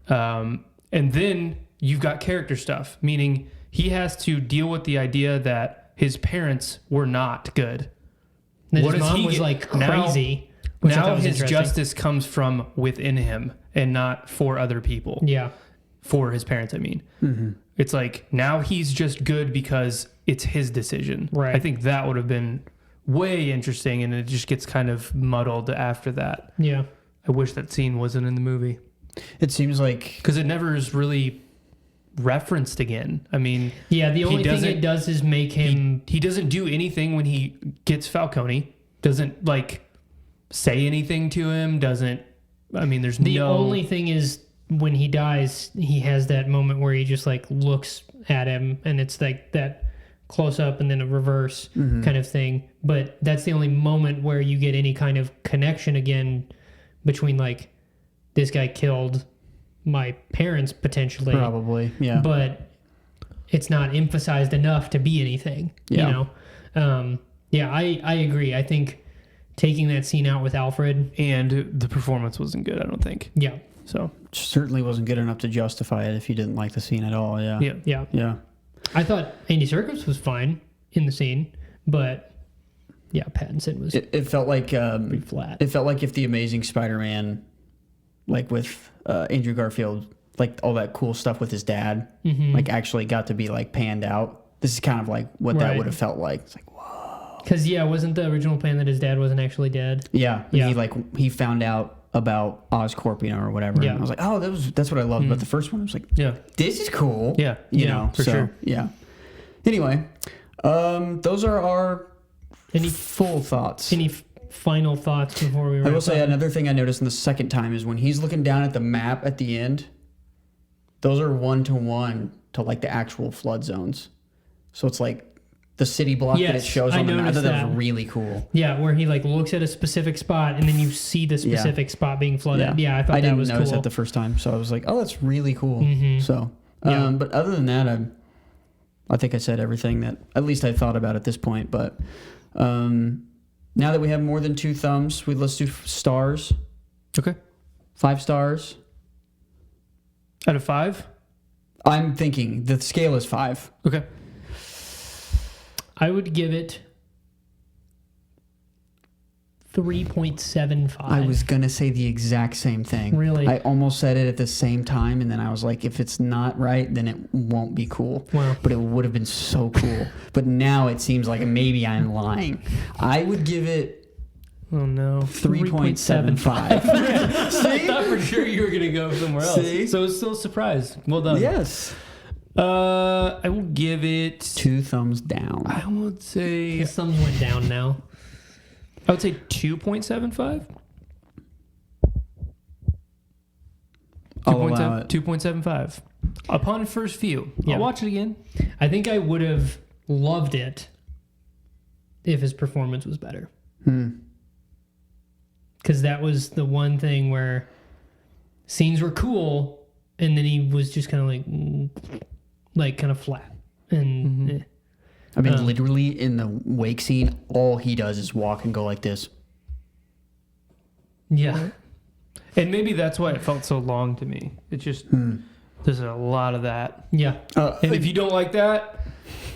And then you've got character stuff, meaning he has to deal with the idea that his parents were not good. That his mom was like crazy. Now his justice comes from within him and not for other people. Yeah. For his parents, I mean. It's like now he's just good because it's his decision. Right. I think that would have been way interesting, and it just gets kind of muddled after that. Yeah. I wish that scene wasn't in the movie. It seems like... Because it never is really referenced again. I mean... Yeah, the only thing it does is make him... He doesn't do anything when he gets Falcone. Doesn't, like, say anything to him. Doesn't... I mean, there's The only thing is when he dies, he has that moment where he just, like, looks at him, and it's like that... close up and then a reverse kind of thing. But that's the only moment where you get any kind of connection again between like this guy killed my parents potentially. Probably, yeah. But it's not emphasized enough to be anything, Yeah. you know? I agree. I think taking that scene out with Alfred. And the performance wasn't good, I don't think. Yeah. So. Certainly wasn't good enough to justify it if you didn't like the scene at all, yeah. Yeah. Yeah. I thought Andy Serkis was fine in the scene, but yeah, Pattinson was It felt like pretty flat. It felt like if the Amazing Spider-Man, like with Andrew Garfield, like all that cool stuff with his dad, like actually got to be like panned out. This is kind of like what that Right. would have felt like. It's like, whoa. Because wasn't the original plan that his dad wasn't actually dead? Yeah. Yeah. He found out about Oscorp, or whatever. Yeah. And I was like, oh, that's what I loved about the first one. I was like, Yeah. this is cool. Yeah. You Yeah, know, for sure. Yeah. Anyway, those are our Any full thoughts. any final thoughts before we wrap I will say up? another thing I noticed in the second time is when he's looking down at the map at the end, those are 1-to-1 to like the actual flood zones. So it's like the city block that it Yes, shows I on the map. I thought noticed that was that. really cool. Yeah, where he like looks at a specific spot and then you see the specific spot being flooded. Yeah, I thought I that didn't was notice cool. that the first time, so I was like, oh, that's really cool. Mhm. So, Yeah. but other than that, I think I said everything that at least I thought about at this point. But now that we have more than 2 thumbs, let's do stars. Okay. 5 stars. Out of 5? I'm thinking the scale is 5. Okay. I would give it 3.75. I was gonna say the exact same thing. Really? I almost said it at the same time, and then I was like, if it's not right, then it won't be cool. Wow. But it would have been so cool. But now it seems like maybe I'm lying. I would give it Oh no. 3.75. I thought for sure you were gonna go somewhere else. See? So it's still a surprise. Well done. Yes. I will give it. 2 thumbs down. I would say. His thumbs went down now. I would say 2.75. I'll allow it. 2.75. Upon first view. Yeah. I'll watch it again. I think I would have loved it if his performance was better. Because that was the one thing where scenes were cool, and then he was just kind of like kind of flat. And I mean, literally in the wake scene, all he does is walk and go like this. yeah, And maybe that's why it felt so long to me. It just. There's a lot of that. yeah, And if you don't like that,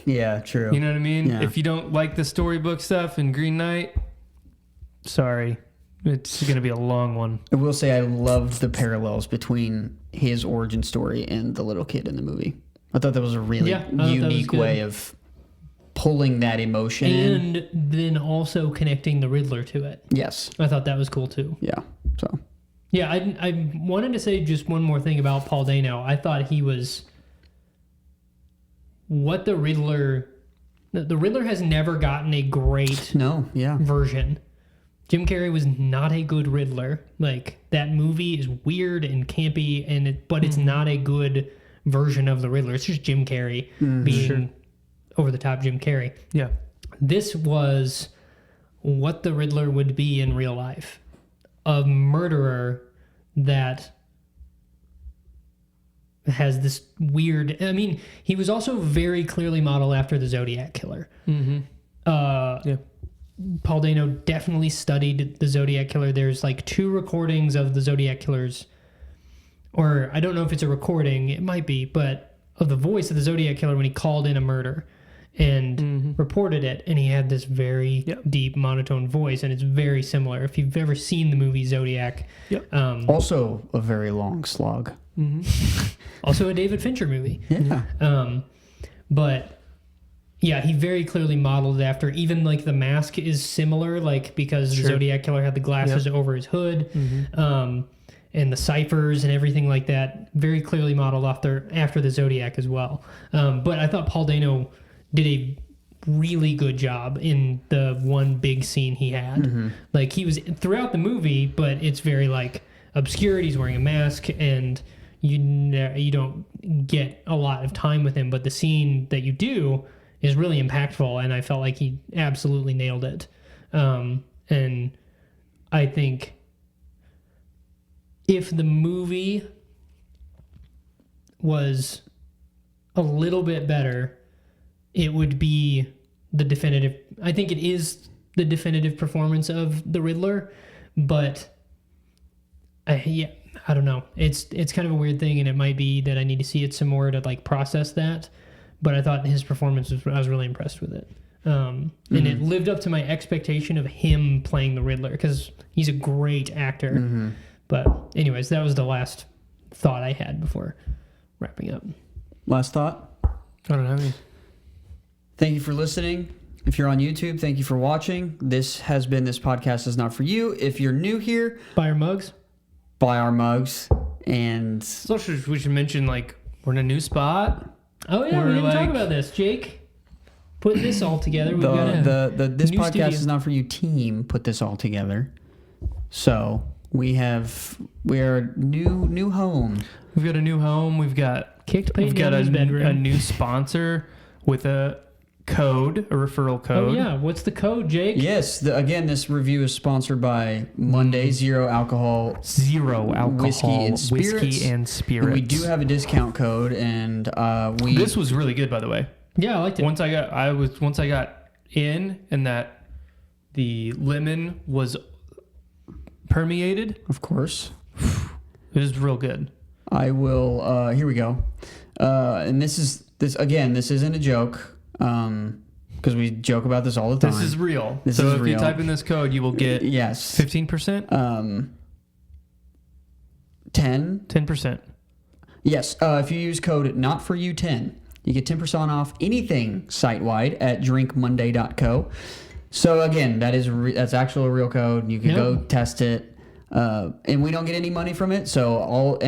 Yeah, true. you know what I mean? Yeah. If you don't like the storybook stuff in Green Knight, sorry. It's going to be a long one. I will say I loved the parallels between his origin story and the little kid in the movie. I thought that was a really Yeah, I thought that was unique good. way of pulling that emotion in. and then also connecting the Riddler to it. Yes. I thought that was cool too. Yeah. So. Yeah, I wanted to say just one more thing about Paul Dano. I thought he was what the Riddler. The Riddler has never gotten a great No. Yeah. version. Jim Carrey was not a good Riddler. Like that movie is weird and campy, but it's not a good version of the Riddler. It's just Jim Carrey being over the top Jim Carrey. Yeah. This was what the Riddler would be in real life. A murderer that has this weird... I mean, he was also very clearly modeled after the Zodiac Killer. Mm-hmm. Yeah. Paul Dano definitely studied the Zodiac Killer. There's like 2 recordings of the Zodiac Killer's... Or I don't know if it's a recording. It might be, but of the voice of the Zodiac Killer when he called in a murder and reported it, and he had this very deep monotone voice, and it's very similar. If you've ever seen the movie Zodiac, Also a very long slog. also a David Fincher movie. Yeah. But yeah, he very clearly modeled it after. Even like the mask is similar, like because the Zodiac Killer had the glasses over his hood, and the ciphers and everything like that. Very clearly modeled after the Zodiac as well. But I thought Paul Dano did a really good job in the one big scene he had. Like he was throughout the movie, but it's very like obscured. He's wearing a mask, and you don't get a lot of time with him. But the scene that you do is really impactful, and I felt like he absolutely nailed it. And I think if the movie was a little bit better, it would be the definitive... I think it is the definitive performance of the Riddler, but I don't know. It's kind of a weird thing, and it might be that I need to see it some more to like process that. But I thought his performance I was really impressed with it. And it lived up to my expectation of him playing the Riddler, because he's a great actor. But anyways, that was the last thought I had before wrapping up. Last thought. I don't have any. Thank you for listening. If you're on YouTube, thank you for watching. This has been This Podcast Is Not For You. If you're new here, Buy our mugs. buy our mugs. And So we should mention, like, we're in a new spot. Oh yeah, we We're didn't talk like- about this, Jake. Put this all together. We've got the This new Podcast studio. Is Not For You team put this all together. So we are new home. We've got a new home. We've got kicked Peyton we've got out of his bedroom. a new sponsor with a referral Oh code. yeah, what's the code, Jake? Yes, again, this review is sponsored by Monday Zero Alcohol. Zero alcohol, Whiskey and spirits. spirits. We do have a discount code, and we. This was really good, by the way. Yeah, I liked it. Once I got in, and that the lemon was permeated, Of course. it was real good. I will. Here we go. And this isn't a joke. Because we joke about this all the time. This is real. This so is if real. you type in this code, you will get yes 15%, 10. 10%. Yes. If you use code NOT4U10, you get 10% off anything site-wide at drinkmonday.co. So again, that's actually a real code. You can Yep. go test it, and we don't get any money from it. So all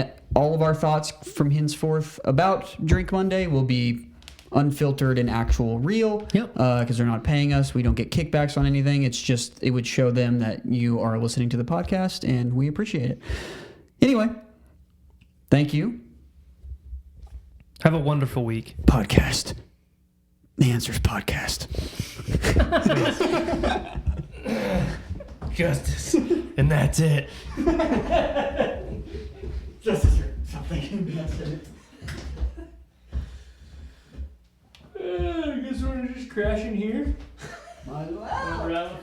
of our thoughts from henceforth about Drink Monday will be unfiltered and actual real. Yep. Because they're not paying us. We don't get kickbacks on anything. It's just it would show them that you are listening to the podcast, and we appreciate it. Anyway, thank you. Have a wonderful week. Podcast. The answer's podcast. Justice. And that's it. Justice or something. That's it. I guess we're just crashing here. Might as well.